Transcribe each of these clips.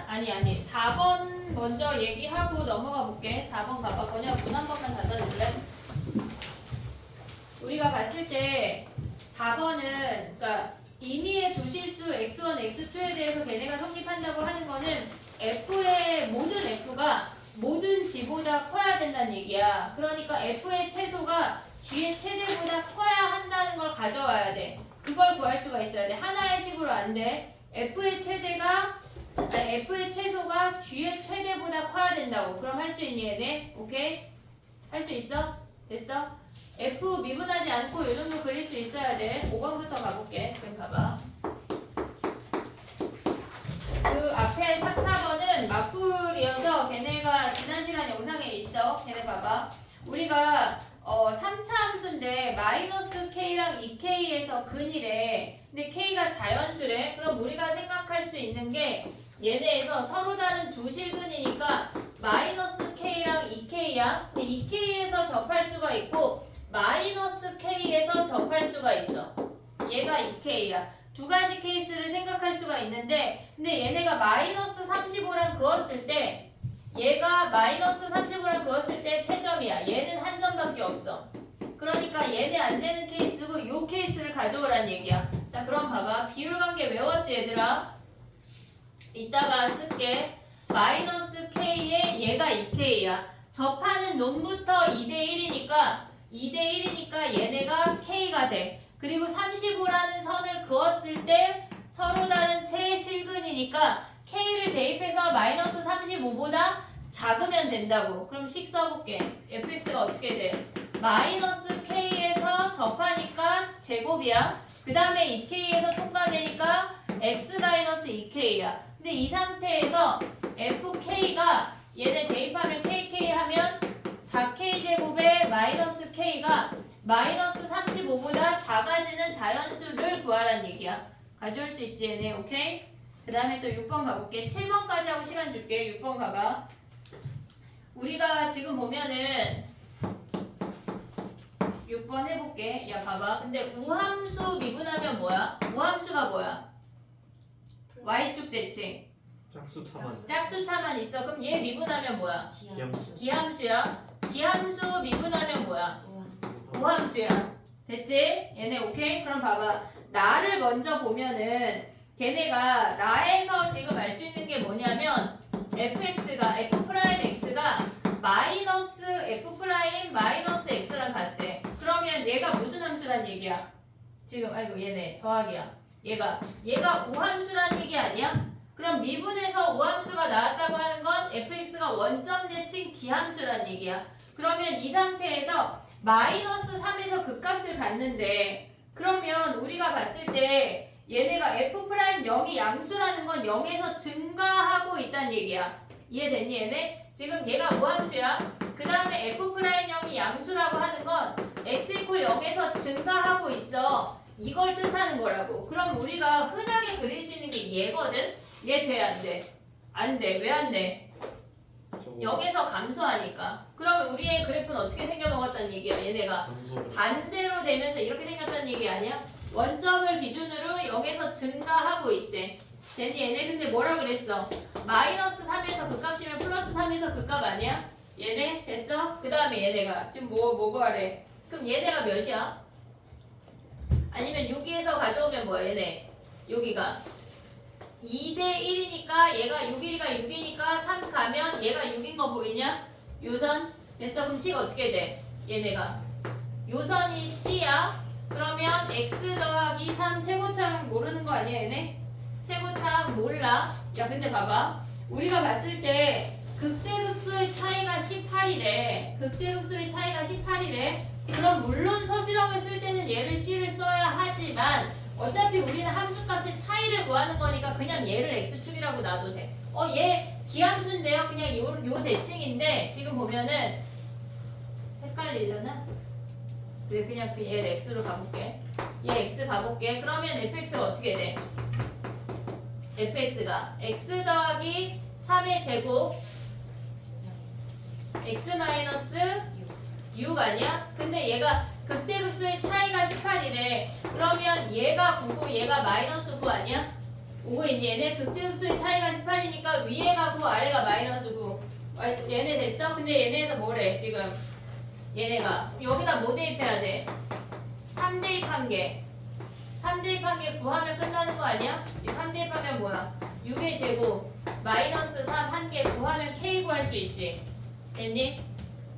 아니 4번 먼저 얘기하고 넘어가 볼게. 4번 가봐. 뭐냐 문 한 번만 닫아줄래? 우리가 봤을 때 4번은 그러니까 임의의 두 실수 x1, x2에 대해서 걔네가 성립한다고 하는 거는 f의 모든 f가 모든 g보다 커야 된다는 얘기야. 그러니까 f의 최소가 g의 최대보다 커야 한다는 걸 가져와야 돼. 그걸 구할 수가 있어야 돼. 하나의 식으로 안 돼. f의 최소가 g의 최대보다 커야 된다고. 그럼 할 수 있니 얘네? 오케이? 할 수 있어? 됐어? f 미분하지 않고 이 정도 그릴 수 있어야 돼. 5번부터 가볼게. 지금 봐봐. 그 앞에 3, 4번은 맞풀이어서 걔네가 지난 시간 영상에 있어. 걔네 봐봐. 우리가 3차 함수인데 마이너스 k랑 2k에서 근이래. 근데 k가 자연수래. 그럼 우리가 생각할 수 있는 게 얘네에서 서로 다른 두 실근이니까 마이너스 k랑 2k야. 근데 2k에서 접할 수가 있고 마이너스 k에서 접할 수가 있어. 얘가 2k야. 두 가지 케이스를 생각할 수가 있는데 근데 얘네가 마이너스 35랑 그었을 때 얘가 마이너스 35랑 그었을 때 3점이야. 얘는 한 점밖에 없어. 그러니까 얘네 안 되는 케이스고 요 케이스를 가져오란 얘기야. 자 그럼 봐봐. 비율관계 외웠지 얘들아? 이따가 쓸게. 마이너스 k에 얘가 2k야. 접하는 놈부터 2대1이니까 얘네가 k가 돼. 그리고 35라는 선을 그었을 때 서로 다른 세 실근이니까 k를 대입해서 마이너스 35보다 작으면 된다고. 그럼 식 써볼게. fx가 어떻게 돼? 마이너스 k에서 접하니까 제곱이야. 그 다음에 2k에서 통과되니까 x 마이너스 2k야. 근데 이 상태에서 fk가 얘네 대입하면 kk 하면 4k 제곱에 마이너스 k가 마이너스 35보다 작아지는 자연수를 구하란 얘기야. 가져올 수 있지 얘네. 오케이? 그 다음에 또 6번 가볼게. 7번까지 하고 시간 줄게. 6번 가봐. 우리가 지금 보면은 6번 해볼게. 야 봐봐. 근데 우함수 미분하면 뭐야? 우함수가 뭐야? y축 대칭. 짝수차만 있어. 그럼 얘 미분하면 뭐야? 기함수야. 기함수 미분하면 뭐야? 우함수야. 됐지? 얘네 오케이? 그럼 봐봐. 나를 먼저 보면은 걔네가 나에서 지금 알 수 있는 게 뭐냐면 f'x가 마이너스 f' 마이너스 x랑 같대. 그러면 얘가 무슨 함수란 얘기야? 지금 아이고 얘네 더하기야. 얘가 우함수란 얘기 아니야? 그럼 미분에서 우함수가 나왔다고 하는 건 fx가 원점 대칭 기함수란 얘기야. 그러면 이 상태에서 마이너스 3에서 극값을 갖는데 그러면 우리가 봤을 때 얘네가 f'0이 양수라는 건 0에서 증가하고 있다는 얘기야. 이해됐니 얘네? 지금 얘가 우함수야. 그 다음에 f'0이 양수라고 하는 건 x = 0에서 증가하고 있어. 이걸 뜻하는 거라고. 그럼 우리가 흔하게 그릴 수 있는 게 얘거든? 얘 돼? 안 돼? 안 돼. 왜 안 돼? 0에서 감소하니까. 그러면 우리의 그래프는 어떻게 생겨먹었다는 얘기야? 얘네가 반대로 되면서 이렇게 생겼다는 얘기 아니야? 원점을 기준으로 0에서 증가하고 있대. 됐니? 얘네 근데 뭐라 그랬어? 마이너스 3에서 극값이면 플러스 3에서 극값 아니야? 얘네? 됐어? 그 다음에 얘네가 지금 뭐 구하래? 그럼 얘네가 몇이야? 아니면 여기에서 가져오면 뭐야 얘네? 여기가 2대1이니까 얘가 6이가 6이니까 3 가면 얘가 6인 거 보이냐? 요선? 됐어. 그럼 C가 어떻게 돼? 얘네가 요선이 C야. 그러면 x 더하기 3 최고차항 모르는 거 아니야 얘네? 최고차항 몰라. 야 근데 봐봐. 우리가 봤을 때 극대극소의 차이가 18이래. 극대극소의 차이가 18이래. 그럼 물론 서술형을 쓸 때는 얘를 C를 써야 하지만 어차피 우리는 함수값의 차이를 구하는 거니까 그냥 얘를 x축이라고 놔도 돼. 얘 기함수인데요. 그냥 요 대칭인데 지금 보면은 헷갈리려나? 그래 그냥 얘를 x로 가볼게. 얘 x 가볼게. 그러면 fx가 어떻게 돼? fx가 x 더하기 3의 제곱 x 마이너스 6 아니야? 근데 얘가 극대극소의 차이가 18이래. 그러면 얘가 9고 얘가 마이너스 9 아니야? 오고 있니? 얘네 극대극소의 차이가 18이니까 위에 가고 아래가 마이너스 9. 얘네 됐어? 근데 얘네에서 뭐래 지금? 얘네가 여기다 뭐 대입해야 돼? 3 대입한 게 3 대입한 게 9하면 끝나는 거 아니야? 이 3 대입하면 뭐야? 6의 제곱 마이너스 3 한 개 9하면 K 구할 수 있지. 됐니?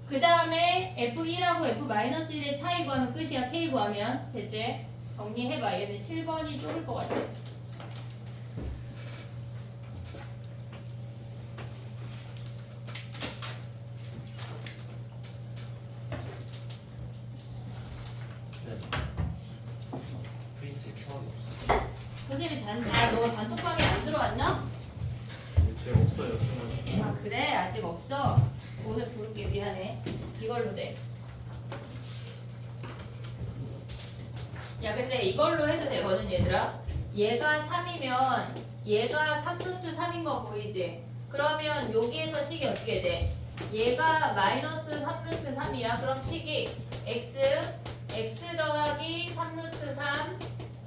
그 다음에 F1하고 F-1의 차이 구하면 끝이야. K 구하면. 됐지? 정리해봐. 얘는 7번이 쫄을 것 같아. 프린트에 추억이 없어. 선생님이 너 단톡방에 안 들어왔나? 제 없어요, 주머니. 아 그래? 아직 없어? 오늘 부를게. 미안해. 이걸로 돼. 야 근데 이걸로 해도 되거든 얘들아. 얘가 3이면 얘가 3루트 3인 거 보이지? 그러면 여기에서 식이 어떻게 돼? 얘가 마이너스 3루트 3이야. 그럼 식이 x 더하기 3루트 3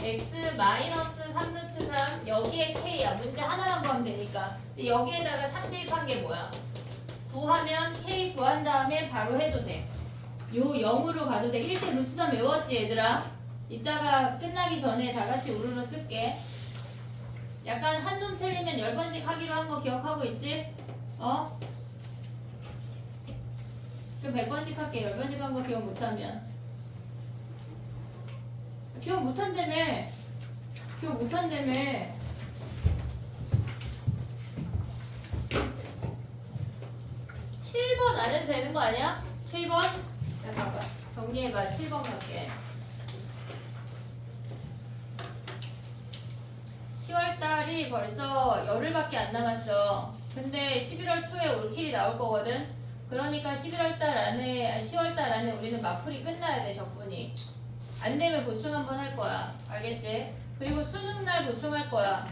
x 마이너스 3루트 3 여기에 k야. 문제 하나만 구하면 되니까. 근데 여기에다가 3 대입한 게 뭐야? 구하면 k 구한 다음에 바로 해도 돼. 요 0으로 가도 돼. 1대 루트 3 외웠지 얘들아? 이따가 끝나기 전에 다 같이 우르르 쓸게. 약간 한 놈 틀리면 10번씩 하기로 한 거 기억하고 있지? 어? 그럼 100번씩 할게. 10번씩 한 거 기억 못하면. 기억 못한다며. 기억 못한다며. 7번 안 해도 되는 거 아니야? 7번? 자, 봐봐. 정리해봐. 7번 갈게. 10월달이 벌써 열흘밖에 안 남았어. 근데 11월 초에 올킬이 나올 거거든. 그러니까 11월달 안에, 10월달 안에 우리는 마풀이 끝나야 돼, 적분이. 안 되면 보충 한번 할 거야. 알겠지? 그리고 수능날 보충할 거야.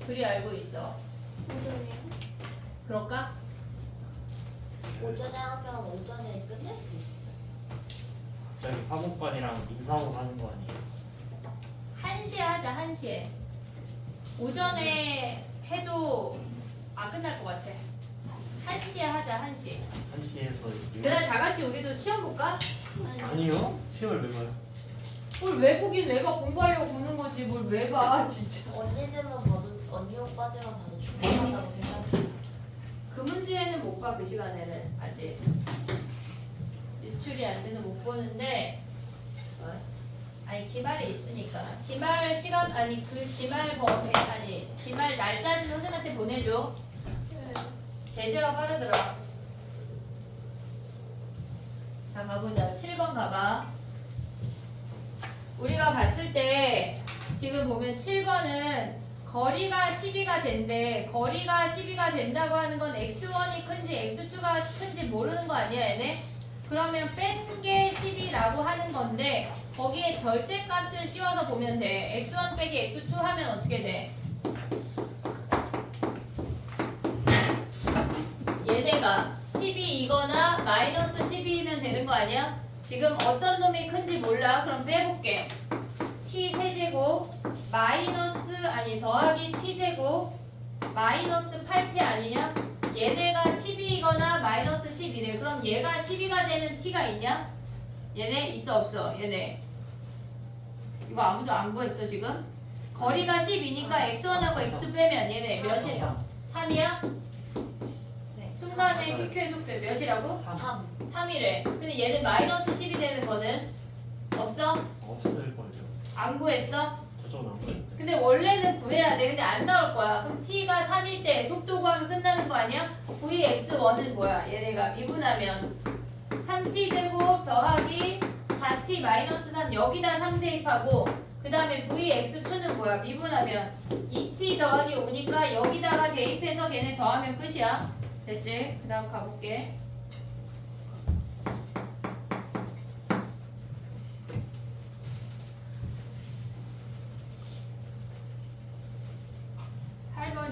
그리 알고 있어. 오전에 그럴까? 오전에 하면 오전에 끝낼 수 있어요. 갑자기 화목반이랑 인사하고 가는 거 아니에요? 1시에 하자. 1시에. 오전에 해도 끝날 것 같아. 1시에 하자. 1시. 1시에서 그날 다 같이 우리도 시험 볼까? 아니요? 10월 왜 봐요? 뭘 왜 보긴 왜 봐. 공부하려고 보는 거지. 뭘 왜 봐. 진짜. 언니들만 봐도 언니 오빠들만 봐도 충분하다고 생각해. 그 문제는 못 봐. 그 시간에는 아직. 유출이 안 돼서 못 보는데 아니 기말이 있으니까 기말 시간 아니 그 기말 범위 아니 기말 날짜는 선생님한테 보내줘. 계제가 빠르더라. 자 가보자. 7번 가봐. 우리가 봤을 때 지금 보면 7번은 거리가 12가 된대. 거리가 12가 된다고 하는 건 x1이 큰지 x2가 큰지 모르는 거 아니야 얘네? 그러면 뺀 게 10이라고 하는 건데 거기에 절대값을 씌워서 보면 돼. x1 빼기 x2 하면 어떻게 돼? 얘네가 12이거나 마이너스 12이면 되는 거 아니야? 지금 어떤 놈이 큰지 몰라. 그럼 빼볼게. t 세제곱 마이너스 아니 더하기 t제곱 마이너스 8t 아니냐? 얘네가 12이거나 마이너스 12래. 그럼 얘가 12가 되는 t가 있냐? 얘네 있어 없어? 얘네 이거 아무도 안 구했어 지금? 거리가 10이니까 x1하고 x2 빼면 얘네 몇이야? 3이야? 네. 순간의 PQ의 속도 몇이라고? 3. 3이래. 근데 얘는 마이너스 10이 되는 거는 없어? 없을걸요. 안 구했어? 저쪽은 안 보였는데. 근데 원래는 구해야 돼. 근데 안 나올 거야. 그럼 t가 3일 때 속도 구하면 끝나는 거 아니야? vx1은 뭐야? 얘네가 미분하면 3t 제곱 더하기 4t 마이너스 3 여기다 3 대입하고 그 다음에 vx2는 뭐야? 미분하면 2t 더하기 5니까 여기다가 대입해서 걔네 더하면 끝이야. 됐지? 그 다음 가볼게.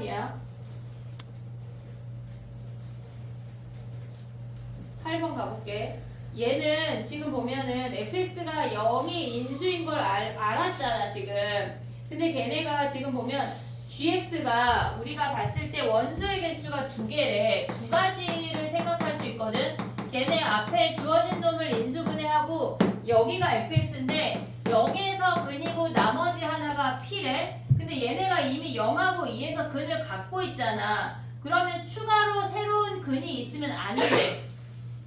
이야 8번 가볼게. 얘는 지금 보면은 fx가 0이 인수인 걸 알았잖아 지금. 근데 걔네가 지금 보면 gx가 우리가 봤을 때 원소의 개수가 2개래. 2가지를 생각할 수 있거든. 걔네 앞에 주어진 놈을 인수분해하고 여기가 fx인데 여기에서 근이고 나머지 하나가 p래. 근데 얘네가 이미 0하고 2에서 근을 갖고 있잖아. 그러면 추가로 새로운 근이 있으면 안 돼.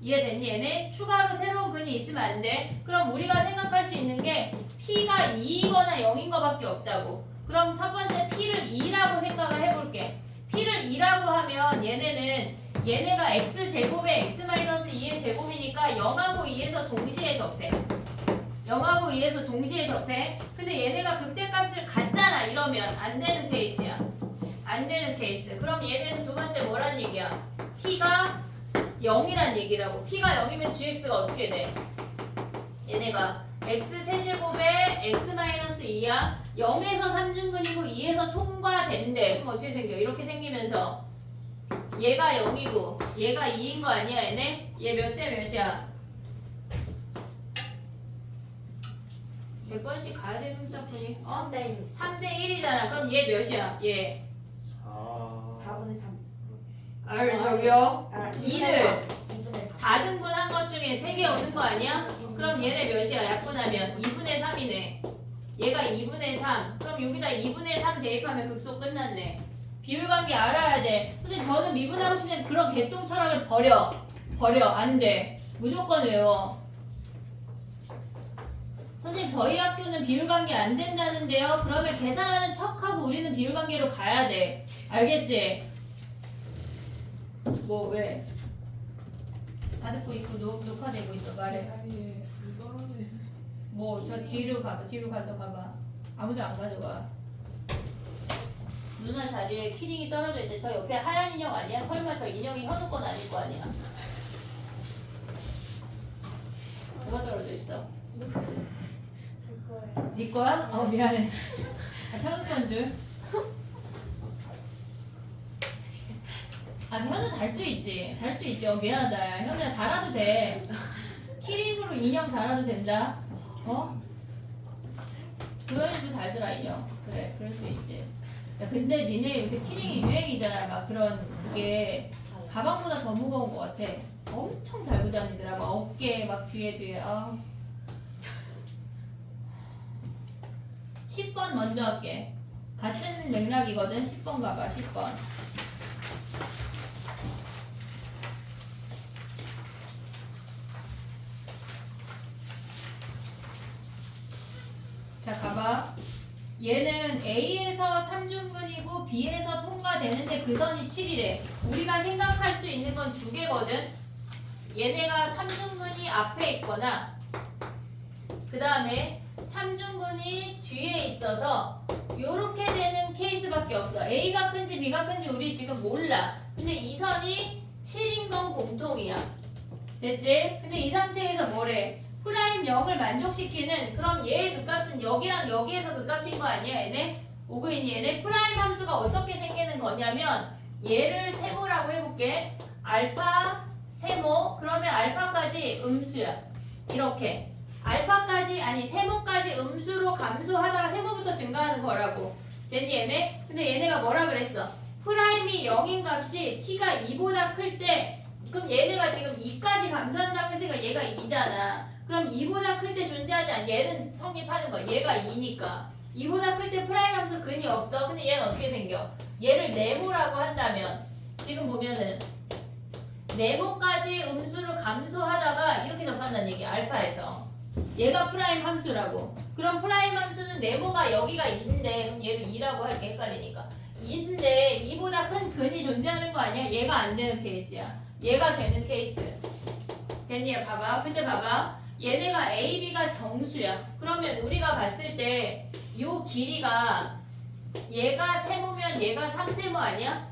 이해됐니 얘네? 추가로 새로운 근이 있으면 안 돼. 그럼 우리가 생각할 수 있는 게 p가 2이거나 0인 거밖에 없다고. 그럼 첫 번째 p를 2라고 생각을 해볼게. p를 2라고 하면 얘네가 x제곱에 x-2의 제곱이니까 0하고 2에서 동시에 접해. 0하고 2에서 동시에 접해. 근데 얘네가 극대값을 갖잖아. 이러면 안 되는 케이스야. 안 되는 케이스. 그럼 얘네는 두 번째 뭐란 얘기야? p가 0이란 얘기라고. p가 0이면 gx가 어떻게 돼? 얘네가 x세제곱에 x-2야. 0에서 3중근이고 2에서 통과된대. 그럼 어떻게 생겨? 이렇게 생기면서 얘가 0이고 얘가 2인 거 아니야 얘네? 얘 몇 대 몇이야? 100번씩 가야 되는 짝분이 3대 3대 1이잖아. 그럼 얘 몇이야? 얘 4분의 3. 저기요? 2를 4등분 한 것 중에 3개 오는 거 아니야? 그럼 얘네 몇이야? 약분하면 2분의 3이네. 얘가 2분의 3. 그럼 여기다 2분의 3 대입하면 극소 끝났네. 비율관계 알아야 돼. 선생님 저는 미분하고 싶은 그런 개똥 철학을 버려. 안 돼. 무조건 외워. 선생님 저희 학교는 비율관계 안 된다는데요. 그러면 계산하는 척하고 우리는 비율관계로 가야 돼. 알겠지? 뭐 왜? 다 듣고 있고 녹화되고 있어. 말해. 자리에 이거를 뭐 저 뒤로 가서 가봐. 아무도 안 가져가. 누나 자리에 키링이 떨어져 있는데 저 옆에 하얀 인형 아니야? 설마 저 인형이 현우 건 아닐 거 아니야? 뭐가 떨어져 있어? 네 거야? 미안해. 현우 건 줄. 현우 달 수 있지. 미안하다. 현우야 달아도 돼. 키링으로 인형 달아도 된다. 도현이도 달더라 인형. 그래, 그럴 수 있지. 야, 근데 니네 요새 키링이 유행이잖아. 막 그런 게 가방보다 더 무거운 것 같아. 엄청 달고 다니더라. 막 어깨 막 뒤에. 10번 먼저 할게. 같은 맥락이거든. 10번 가봐. 10번. 자 가봐. 얘는 A에서 3중근이고 B에서 통과되는데 그 선이 7이래. 우리가 생각할 수 있는 건 두 개거든. 얘네가 3중근이 앞에 있거나 그 다음에 3중근이 뒤에 있어서 요렇게 되는 케이스밖에 없어. A가 큰지 B가 큰지 우리 지금 몰라. 근데 이 선이 7인 건 공통이야. 됐지? 근데 이 상태에서 뭐래? 프라임 0을 만족시키는, 그럼 얘의 극값은 여기랑 여기에서 극값인 거 아니야 얘네? 오그인이 얘네 프라임 함수가 어떻게 생기는 거냐면 얘를 세모라고 해볼게. 알파 세모. 그러면 알파까지 음수야. 이렇게 알파까지 아니 세모까지 음수로 감소하다가 세모부터 증가하는 거라고. 됐니 얘네? 근데 얘네가 뭐라 그랬어? 프라임이 0인 값이 t가 2보다 클 때, 그럼 얘네가 지금 2까지 감소한다고 했으니까 얘가 2잖아. 그럼 2보다 클 때 존재하지 않아. 얘는 성립하는 거야. 얘가 2니까. 2보다 클 때 프라임 함수 근이 없어. 근데 얘는 어떻게 생겨? 얘를 네모라고 한다면 지금 보면은 네모까지 음수로 감소하다가 이렇게 접한다는 얘기야. 알파에서. 얘가 프라임 함수라고. 그럼 프라임 함수는 네모가 여기가 2인데 그럼 얘를 2라고 할게. 헷갈리니까. 2인데 2보다 큰 근이 존재하는 거 아니야? 얘가 안 되는 케이스야. 얘가 되는 케이스. 됐니? 봐봐. 근데 봐봐. 얘네가 A, B가 정수야. 그러면 우리가 봤을 때 요 길이가 얘가 세모면 얘가 3세모 아니야?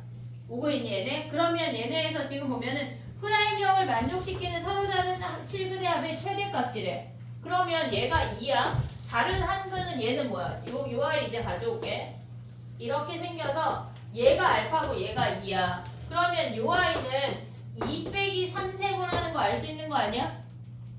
오고 있니 얘네? 그러면 얘네에서 지금 보면은 프라임형을 만족시키는 서로 다른 실근의 합의 최대값이래. 그러면 얘가 2야. 다른 한근은 얘는 뭐야? 요 아이 이제 가져올게. 이렇게 생겨서 얘가 알파고 얘가 2야. 그러면 요 아이는 2 빼기 3세모라는 거 알 수 있는 거 아니야?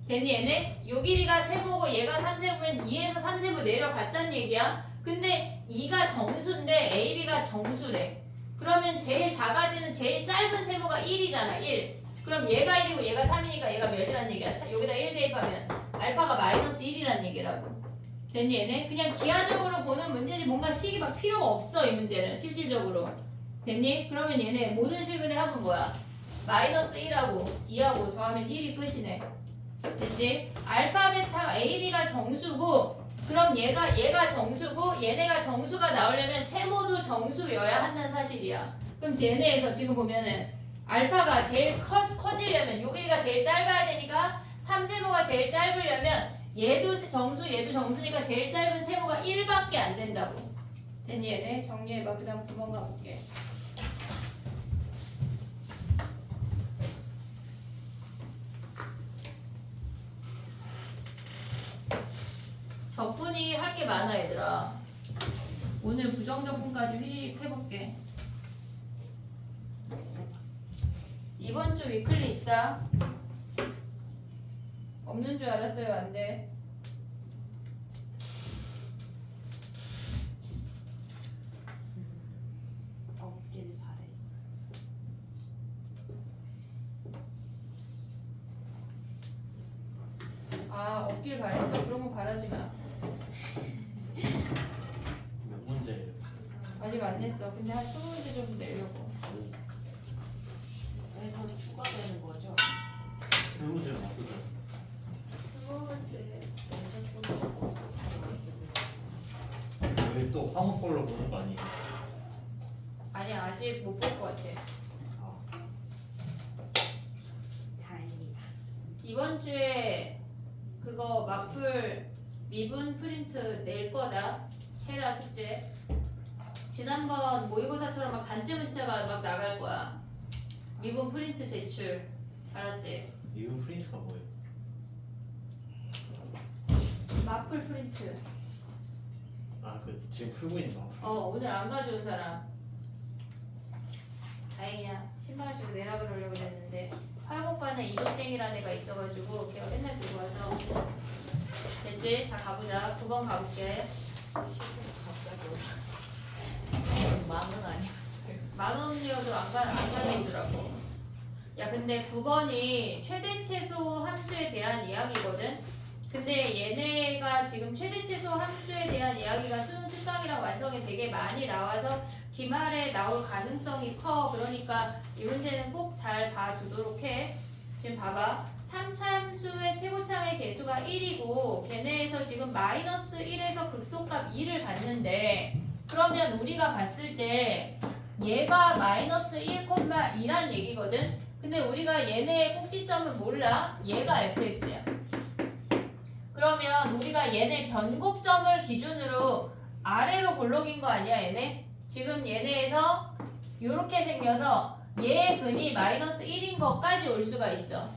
됐니 얘네? 요 길이가 세모고 얘가 3세모면 2에서 3세모 내려갔단 얘기야. 근데 B가 정수인데 AB가 정수래. 그러면 제일 작아지는 제일 짧은 세모가 1이잖아. 1. 그럼 얘가 1이고 얘가 3이니까 얘가 몇이란 얘기야? 여기다 1 대입하면 알파가 마이너스 1이란 얘기라고. 됐니 얘네? 그냥 기하적으로 보는 문제지 뭔가 식이 막 필요가 없어 이 문제는 실질적으로. 됐니? 그러면 얘네 모든 실근의 합은 뭐야? 마이너스 1하고 2하고 더하면 1이 끝이네. 됐지? 알파 베타 AB가 정수고 그럼 얘가 정수고 얘네가 정수가 나오려면 세모도 정수여야 한다는 사실이야. 그럼 쟤네에서 지금 보면은 알파가 제일 커지려면 요 길이가 제일 짧아야 되니까 3세모가 제일 짧으려면 얘도 정수니까 제일 짧은 세모가 1밖에 안 된다고. 됐니 얘네? 정리해봐. 그 다음 9번 가볼게. 적분이 할 게 많아 얘들아. 오늘 부정적분까지 휘릭 해볼게. 이번 주 위클리 있다. 없는 줄 알았어요. 안 돼. 없길 바랬어. 아 없길 바랬어. 그런 거 바라지 마. 몇 문제예요? 아직 안 냈어. 근데 한 20문제 정도 내려고. 네, 더 추가되는 거죠? 20문제는 나쁘죠? 20문제 내셨구나. 여기 또 화목볼로 보는 거 아니에요? 아니야 아직 못 볼 것 같아. 아, 다행이다. 이번 주에 그거 마플 미분 프린트 낼 거다. 해라 숙제. 지난번 모의고사처럼 막 단체 문자가 막 나갈 거야. 미분 프린트 제출. 알았지? 이분 프린트가 뭐예요? 마플 프린트. 아, 그 지금 풀고 있는 거. 오늘 안 가져온 사람. 다행이야. 신발 신고 내라 그러려고 했는데 화목반에 이도땡이라는 애가 있어가지고 걔가 맨날 들고 와서. 됐지? 자 가보자. 9번 가볼게. 시간 갑자기 올라. 만원 아니었어요. 10,000원이어도 안 가져오더라고. 야 근데 9번이 최대 최소 함수에 대한 이야기거든. 근데 얘네가 지금 최대 최소 함수에 대한 이야기가 수능 특강이랑 완성이 되게 많이 나와서 기말에 나올 가능성이 커. 그러니까 이 문제는 꼭 잘 봐두도록 해. 지금 봐봐. 3차함수의 최고창의 개수가 1이고 걔네에서 지금 마이너스 1에서 극소값 2를 봤는데 그러면 우리가 봤을 때 얘가 마이너스 1,2란 얘기거든. 근데 우리가 얘네의 꼭지점은 몰라. 얘가 fx야. 그러면 우리가 얘네 변곡점을 기준으로 아래로 볼록인 거 아니야 얘네? 지금 얘네에서 이렇게 생겨서 얘의 근이 마이너스 1인 것까지 올 수가 있어.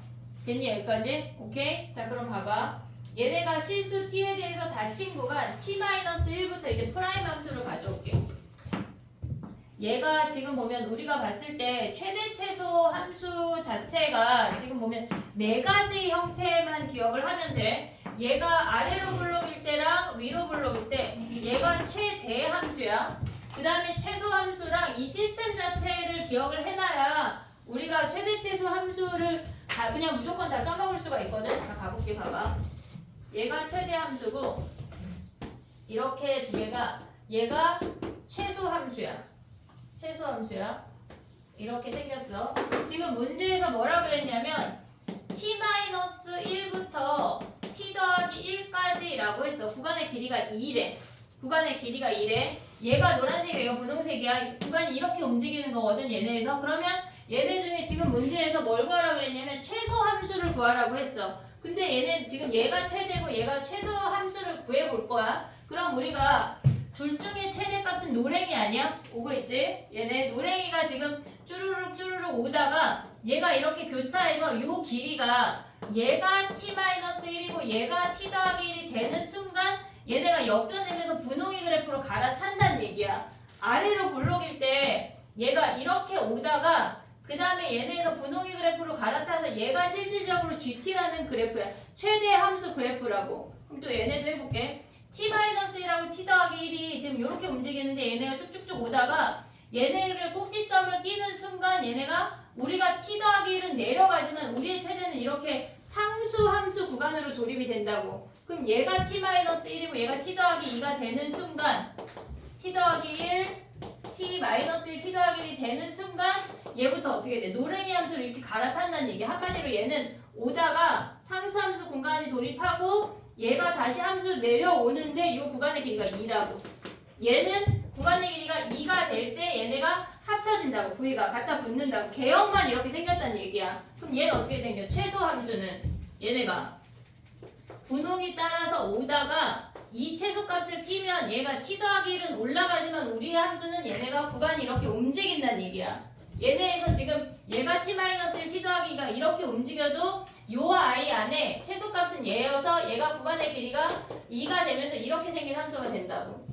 됐니 여기까지? 오케이? 자 그럼 봐봐. 얘네가 실수 t에 대해서 다친 구간 t-1부터 이제 프라임 함수를 가져올게. 얘가 지금 보면 우리가 봤을 때 최대 최소 함수 자체가 지금 보면 네 가지 형태만 기억을 하면 돼. 얘가 아래로 블록일 때랑 위로 블록일 때 얘가 최대 함수야. 그 다음에 최소 함수랑 이 시스템 자체를 기억을 해놔야 우리가 최대 최소 함수를 다 그냥 무조건 다 써먹을 수가 있거든. 자 가볼게. 봐봐. 얘가 최대 함수고 이렇게 두 개가 얘가 최소 함수야. 최소 함수야. 이렇게 생겼어. 지금 문제에서 뭐라 그랬냐면 t-1부터 t 더하기 1까지라고 했어. 구간의 길이가 2래. 구간의 길이가 2래. 얘가 노란색이야. 얘가 분홍색이야. 구간이 이렇게 움직이는 거거든. 얘네에서. 그러면 얘네 중에 지금 문제에서 뭘 구하라 그랬냐면 최소 함수를 구하라고 했어. 근데 얘는 지금 얘가 최대고 얘가 최소 함수를 구해볼 거야. 그럼 우리가 둘 중에 최대값은 노랭이 아니야? 오고 있지? 얘네 노랭이가 지금 쭈루룩 오다가 얘가 이렇게 교차해서 요 길이가 얘가 t-1이고 얘가 t 더하기 1이 되는 순간 얘네가 역전되면서 분홍이 그래프로 갈아탄다는 얘기야. 아래로 볼록일 때 얘가 이렇게 오다가 그 다음에 얘네에서 분홍이 그래프로 갈아타서 얘가 실질적으로 GT라는 그래프야. 최대 함수 그래프라고. 그럼 또 얘네도 해볼게. t-1하고 t 더하기 1이 지금 이렇게 움직이는데 얘네가 쭉쭉쭉 오다가 얘네를 꼭지점을 끼는 순간 얘네가 우리가 t 더하기 1은 내려가지만 우리의 최대는 이렇게 상수 함수 구간으로 돌입이 된다고. 그럼 얘가 t-1이고 얘가 t 더하기 2가 되는 순간 t 더하기 1, t-1, t 더하기 1이 되는 순간 얘부터 어떻게 돼? 노랭이 함수를 이렇게 갈아탄다는 얘기. 한마디로 얘는 오다가 상수 함수 구간에 돌입하고 얘가 다시 함수 내려오는데 이 구간의 길이가 2라고. 얘는 구간의 길이가 2가 될 때 얘네가 합쳐진다고. V가 갖다 붙는다고. 개형만 이렇게 생겼다는 얘기야. 그럼 얘는 어떻게 생겨? 최소 함수는 얘네가 분홍이 따라서 오다가 이 최소값을 끼면 얘가 t 더하기 1은 올라가지만 우리의 함수는 얘네가 구간이 이렇게 움직인다는 얘기야. 얘네에서 지금 얘가 t-1, t 더하기 2가 이렇게 움직여도 요 아이 안에 최소값은 얘여서 얘가 구간의 길이가 2가 되면서 이렇게 생긴 함수가 된다고.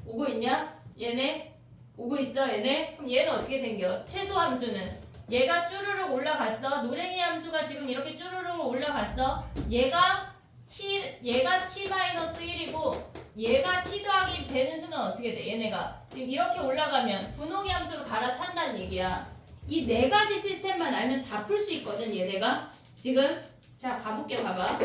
오고 있냐? 얘네? 오고 있어 얘네? 그럼 얘는 어떻게 생겨? 최소 함수는 얘가 쭈르륵 올라갔어. 노랭이 함수가 지금 이렇게 쭈르륵 올라갔어. 얘가 t-1이고 얘가 t 더하기 되는 순간 어떻게 돼? 얘네가 지금 이렇게 올라가면 분홍이 함수로 갈아탄다는 얘기야. 이 네 가지 시스템만 알면 다 풀 수 있거든 얘네가. 지금 자 가볼게. 봐봐.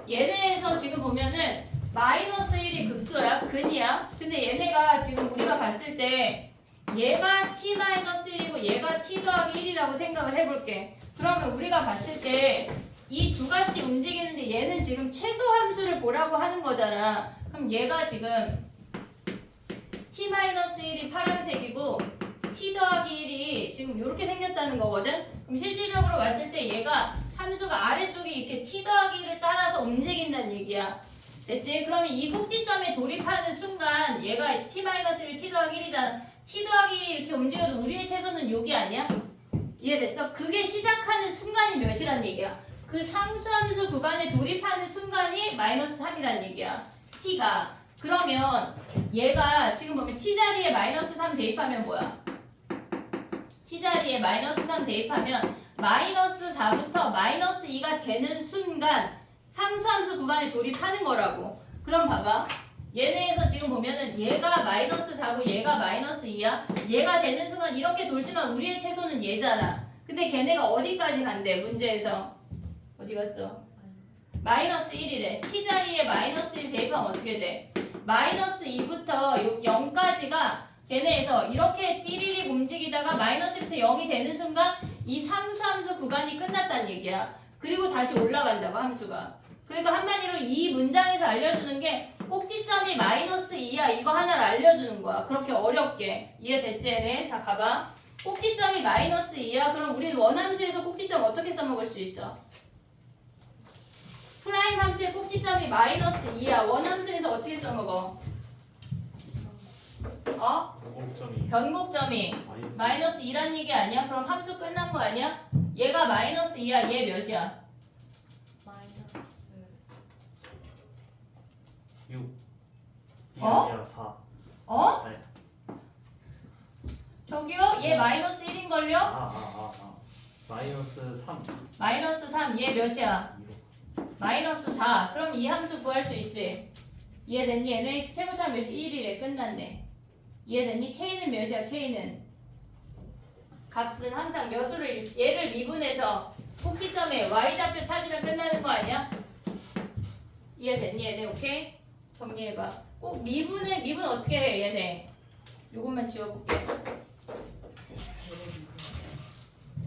얘네에서 지금 보면은 -1이 극소야. 근이야. 근데 얘네가 지금 우리가 봤을 때 얘가 t-1이고 얘가 t 더하기 1이라고 생각을 해볼게. 그러면 우리가 봤을 때 이 두 값이 움직이는데 얘는 지금 최소 함수를 보라고 하는 거잖아. 그럼 얘가 지금 t-1이 파란색이고 t 더하기 1이 지금 이렇게 생겼다는 거거든. 그럼 실질적으로 봤을 때 얘가 함수가 아래쪽에 이렇게 t 더하기 1을 따라서 움직인다는 얘기야. 됐지? 그러면 이 꼭지점에 돌입하는 순간 얘가 t-1이 t 더하기 1이잖아. t 더하기 1이 이렇게 움직여도 우리의 최소는 여기 아니야? 이해됐어? 그게 시작하는 순간이 몇이란 얘기야? 그 상수함수 구간에 돌입하는 순간이 -3이란 얘기야. t가. 그러면 얘가 지금 보면 t 자리에 -3 대입하면 뭐야? t 자리에 -3 대입하면 -4부터 -2가 되는 순간 상수함수 구간에 돌입하는 거라고. 그럼 봐봐. 얘네에서 지금 보면은 얘가 -4고 얘가 -2야. 얘가 되는 순간 이렇게 돌지만 우리의 최소는 얘잖아. 근데 걔네가 어디까지 간대? 문제에서. 어디 갔어? -1이래. t 자리에 -1 대입하면 어떻게 돼? -2부터 0까지가 걔네에서 이렇게 띠리릭 움직이다가 -1부터 0이 되는 순간 이 상수함수 구간이 끝났다는 얘기야. 그리고 다시 올라간다고 함수가. 그러니까 한마디로 이 문장에서 알려주는 게 꼭지점이 -2야. 이거 하나를 알려주는 거야. 그렇게 어렵게. 이해됐지 얘네? 자 가봐. 꼭지점이 -2야. 그럼 우리는 원함수에서 꼭지점 어떻게 써먹을 수 있어? 프라임 함수의 꼭지점이 -2야. 원함수에서 어떻게 써먹어? 변곡점이 -2란 얘기 아니야? 그럼 함수 끝난 거 아니야? 얘가 -2야. 얘 몇이야? 마이너스 6. 어? 4. 어? 네. 저기요? 얘 -1인걸요? -3. -3. 얘 몇이야? -4. 그럼 이 함수 구할 수 있지? 이해됐니? 얘네 최고점 몇이 1이래. 끝났네. 이해됐니? K는 몇이야? K는 값은 항상 몇으로 얘를 미분해서 꼭지점에 Y좌표 찾으면 끝나는 거 아니야? 이해됐니? 얘네 오케이? 정리해봐. 꼭 미분 어떻게 해 얘네? 요것만 지워볼게.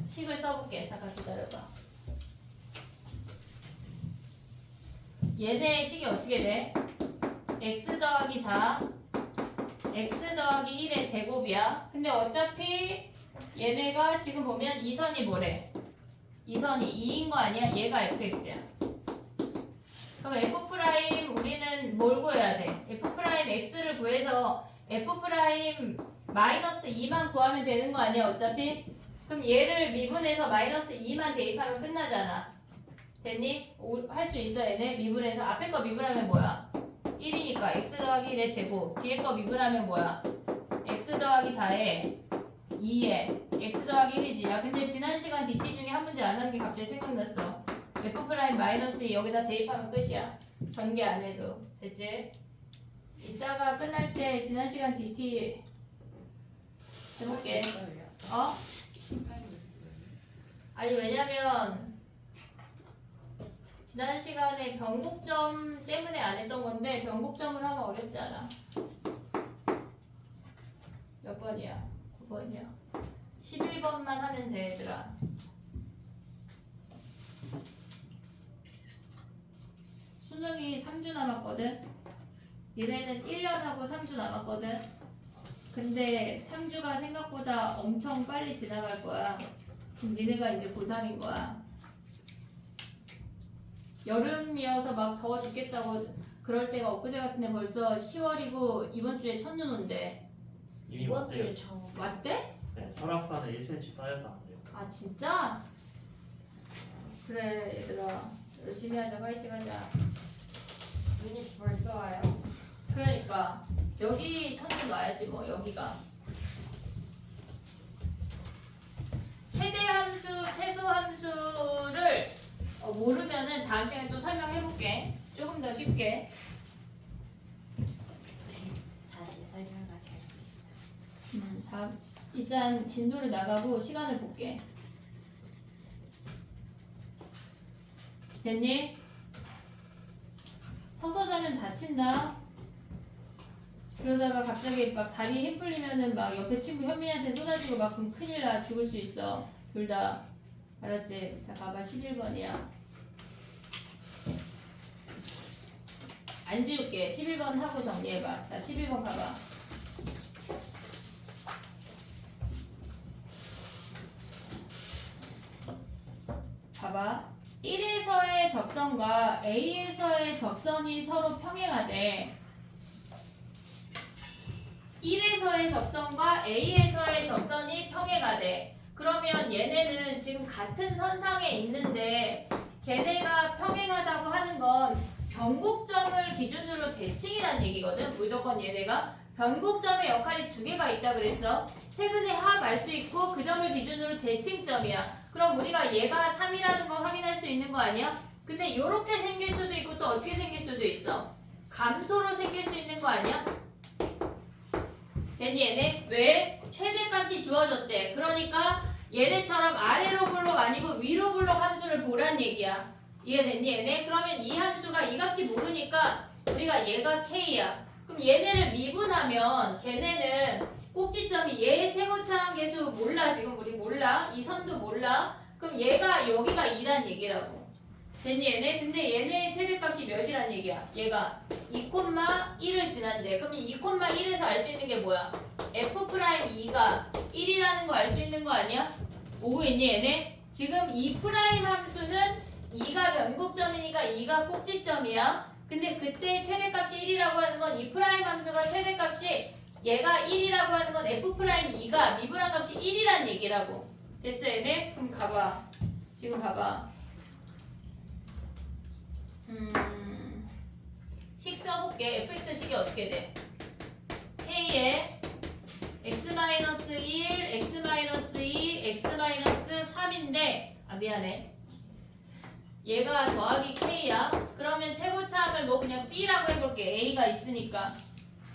식을 써볼게. 잠깐 기다려봐. 얘네의 식이 어떻게 돼? x 더하기 4 x 더하기 1의 제곱이야. 근데 어차피 얘네가 지금 보면 이 선이 뭐래? 이 선이 2인 거 아니야? 얘가 fx야. 그럼 f' 우리는 뭘 구해야 돼? f' x를 구해서 f' 마이너스 2만 구하면 되는 거 아니야 어차피? 그럼 얘를 미분해서 -2만 대입하면 끝나잖아. 됐니? 할 수 있어 얘네? 미분해서 앞에 거 미분하면 뭐야? 1이니까 x 더하기 1의 제곱. 뒤에 거 미분하면 뭐야? x 더하기 4에 2에 x 더하기 1이지. 야 근데 지난 시간 DT 중에 한 문제 안 하는 게 갑자기 생각났어. f' 마이너스 2 여기다 대입하면 끝이야. 전개 안 해도. 됐지? 이따가 끝날 때 지난 시간 DT 해볼게. 어? 아니 왜냐면 지난 시간에 변곡점 때문에 안 했던 건데 변곡점을 하면 어렵지 않아. 몇 번이야? 9번이야. 11번만 하면 돼 얘들아. 수능이 3주 남았거든. 니네는 1년하고 3주 남았거든. 근데 3주가 생각보다 엄청 빨리 지나갈 거야. 그럼 니네가 이제 고3인 거야. 여름이어서 막 더워 죽겠다고 그럴 때가 엊그제 같은데 벌써 10월이고 이번 주에 첫눈 온대. 이미 이번 왔대요. 주에 처음. 왔대? 네, 설악산에 1cm 쌓였다는데요. 아 진짜? 그래 얘들아 열심히 하자. 파이팅 하자. 눈이 벌써 와요. 그러니까 여기 첫눈 와야지 뭐 여기가. 최대 함수, 최소 함수를 모르면은 다음 시간에 또 설명해볼게. 조금 더 쉽게. 다시 설명하셔야 다음 일단 진도를 나가고 시간을 볼게. 됐니? 서서 자면 다친다. 그러다가 갑자기 막 다리 힘 풀리면은 막 옆에 친구 현민이한테 쏟아지고 막 그럼 큰일 나. 죽을 수 있어. 둘 다. 알았지? 자 봐봐 11번이야. 안 지울게. 11번 하고 정리해봐. 자 11번 가봐. 봐봐. 1에서의 접선과 A에서의 접선이 서로 평행하되 1에서의 접선과 A에서의 접선이 평행하되 그러면 얘네는 지금 같은 선상에 있는데 걔네가 평행하다고 하는 건 변곡점을 기준으로 대칭이란 얘기거든. 무조건 얘네가 변곡점의 역할이 두 개가 있다 그랬어. 세근의 합 알 수 있고 그 점을 기준으로 대칭점이야. 그럼 우리가 얘가 3이라는 거 확인할 수 있는 거 아니야? 근데 이렇게 생길 수도 있고 또 어떻게 생길 수도 있어. 감소로 생길 수 있는 거 아니야? 됐니 얘네? 왜? 최대값이 주어졌대. 그러니까 얘네처럼 아래로 블록 아니고 위로 블록 함수를 보란 얘기야. 이해됐니 얘네? 그러면 이 함수가 이 값이 모르니까 우리가 얘가 k야. 그럼 얘네를 미분하면 걔네는 꼭지점이 얘의 최고차항 계수 몰라. 지금 우리 몰라. 이 선도 몰라. 그럼 얘가 여기가 2란 얘기라고. 됐니 얘네? 근데 얘네의 최대값이 몇이란 얘기야? 얘가 2,1을 지난대. 그럼 이 2,1에서 알 수 있는 게 뭐야? F'2가 1이라는 거 알 수 있는 거 아니야? 오고 있니 얘네? 지금 이 프라임 함수는 2가 변곡점이니까 2가 꼭지점이야. 근데 그때 최대값이 1이라고 하는 건 이 프라임 함수가 최대값이 얘가 1이라고 하는 건 F'2가 미분한 값이 1이란 얘기라고. 됐어 얘네? 그럼 가봐. 지금 봐봐. 식 써볼게. fx식이 어떻게 돼? k에 x-1, x-2, x-3인데 아 미안해. 얘가 더하기 k야. 그러면 최고차항을 뭐 그냥 b라고 해볼게. a가 있으니까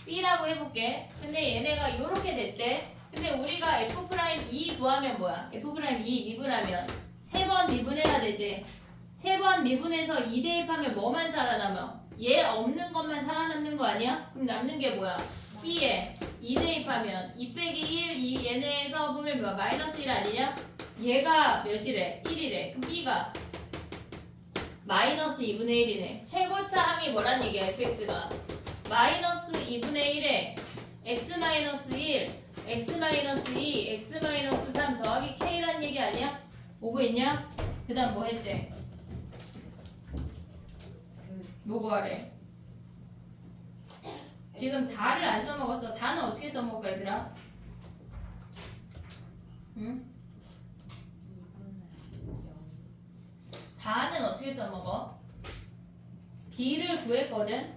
b라고 해볼게. 근데 얘네가 요렇게 됐대. 근데 우리가 f'2 구하면 뭐야? f'2 미분하면 3번 미분해야 되지. 3번 미분해서 2 대입하면 뭐만 살아남아? 얘 없는 것만 살아남는 거 아니야? 그럼 남는 게 뭐야? b에 2 대입하면 2 빼기 1, 이 얘네에서 보면 뭐야? 마이너스 1 아니냐? 얘가 몇이래? 1이래. 그럼 b가 마이너스 2분의 1이네. 최고차항이 뭐란 얘기야? fx가 마이너스 2분의 1에 x-1, x-2, x-3 더하기 k란 얘기 아니야? 오고 있냐? 그 다음 뭐 했대? 뭐 구하래? 지금 다를 안 써먹었어. 다는 어떻게 써먹을까 얘들아? 응? 다는 어떻게 써먹어? b를 구했거든?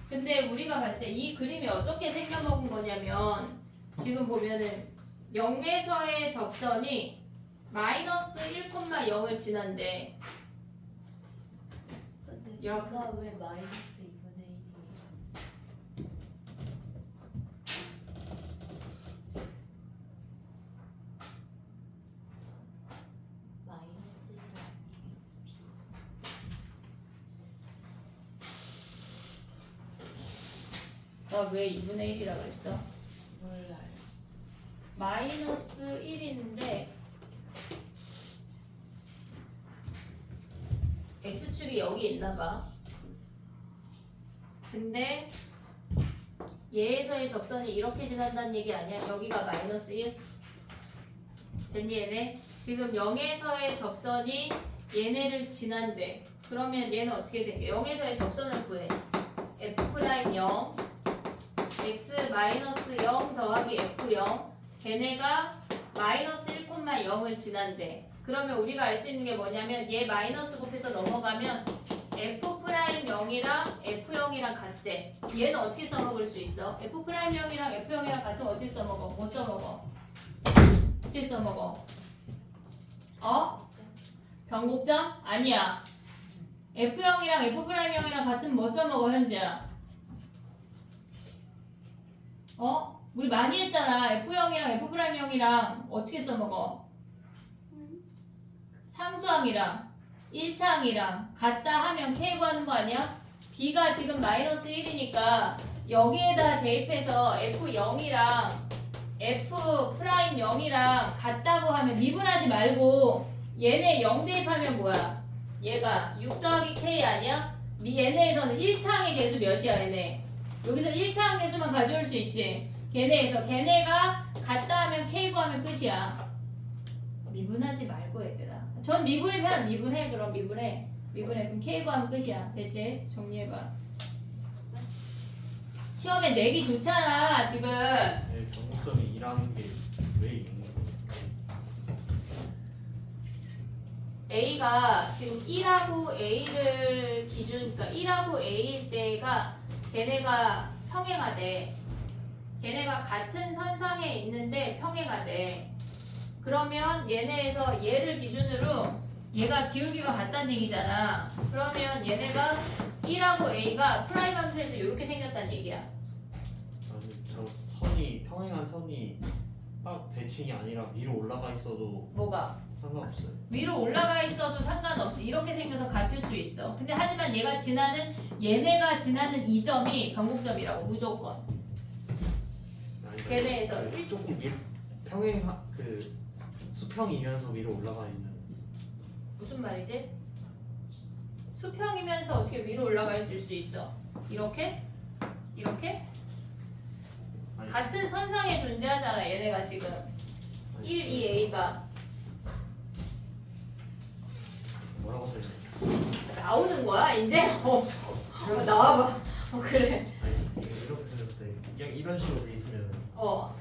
근데 우리가 봤을 때 이 그림이 어떻게 생겨먹은 거냐면 지금 보면은 0에서의 접선이 마이너스 1,0을 지난대. 근데 야, 그가 왜 마이너스 2분의 1이에요? 나 왜 2분의 1이라 그랬어? 몰라요. 마이너스 1인데 x축이 여기 있나봐. 근데 얘에서의 접선이 이렇게 지난다는 얘기 아니야? 여기가 마이너스 1? 됐니 얘네? 지금 0에서의 접선이 얘네를 지난대. 그러면 얘는 어떻게 생겨? 0에서의 접선을 구해. f'0 x 마이너스 0 더하기 f0 걔네가 마이너스 1,0을 지난대. 그러면 우리가 알 수 있는 게 뭐냐면 얘 마이너스 곱해서 넘어가면 f'0이랑 f0이랑 같대. 얘는 어떻게 써먹을 수 있어? f'0이랑 f0이랑 같으면 어떻게 써먹어? 못 써먹어. 어떻게 써먹어? 변곡점? 아니야. F형이랑 F'형이랑 같으면 뭐 써먹어 현지야? 우리 많이 했잖아. F형이랑 F'형이랑 어떻게 써먹어? 상수항이랑 1차항이랑 같다 하면 K 구하는 거 아니야? B가 지금 마이너스 1이니까 여기에다 대입해서 F0이랑 F'0이랑 같다고 하면 미분하지 말고 얘네 0 대입하면 뭐야? 얘가 6 더하기 K 아니야? 얘네에서는 1차항의 개수 몇이야 얘네? 여기서 1차항 개수만 가져올 수 있지. 걔네가 같다 하면 K 구하면 끝이야. 미분하지 말고 얘들아. 전 미분이 편 미분해. 그럼 미분해. 그럼 K 구하면 끝이야. 됐지? 정리해봐. 시험에 내기 좋잖아 지금. 변곡점이 2라는 게 왜 있는 거야? A가 지금 1하고 A를 기준, 그러니까 1하고 A일 때가 걔네가 평행하대. 걔네가 같은 선상에 있는데 평행하대. 그러면 얘네에서 얘를 기준으로 얘가 기울기가 같다는 얘기잖아. 그러면 얘네가 1하고 A가 프라임 함수에서 이렇게 생겼다는 얘기야. 아니 저 선이 평행한 선이 딱 대칭이 아니라 위로 올라가 있어도 뭐가? 상관없어요. 위로 올라가 있어도 상관없지. 이렇게 생겨서 같을 수 있어. 근데 하지만 얘네가 지나는 이 점이 변곡점이라고 무조건. 아니, 걔네에서 조금 평행 그 수평이면서 위로 올라가 있는. 무슨 말이지? 수평이면서 어떻게 위로 올라가 있을 수 있어? 이렇게? 아니, 같은 선상에 존재하잖아 얘네가 지금. 1, 2A가 뭐라고 써있어? 나오는 거야 이제? 나와봐. 그래. 아니 이렇게 생겼을 때 그냥 이런 식으로 돼 있으면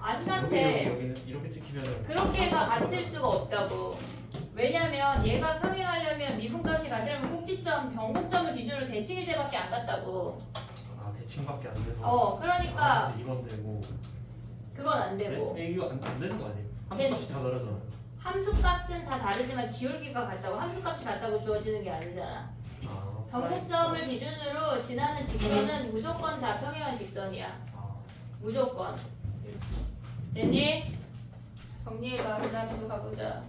안 같아. 여기는 이렇게 찍히면 그렇게가 같을 수가 없다고. 왜냐면 얘가 평행하려면 미분값이 같으려면 꼭지점, 변곡점을 기준으로 대칭일 때밖에 안 같다고. 아 대칭밖에 안 돼서. 그러니까 이건 되고. 그건 안 되고. 네, 이거 안 되는 거 아니에요? 함수값이 다 다르잖아. 함수값은 다 다르지만 기울기가 같다고. 함수값이 같다고 주어지는 게 아니잖아. 변곡점을 기준으로 지나는 직선은 무조건 다 평행한 직선이야. 무조건. 됐니? 정리해봐. 그 다음에 또 가보자.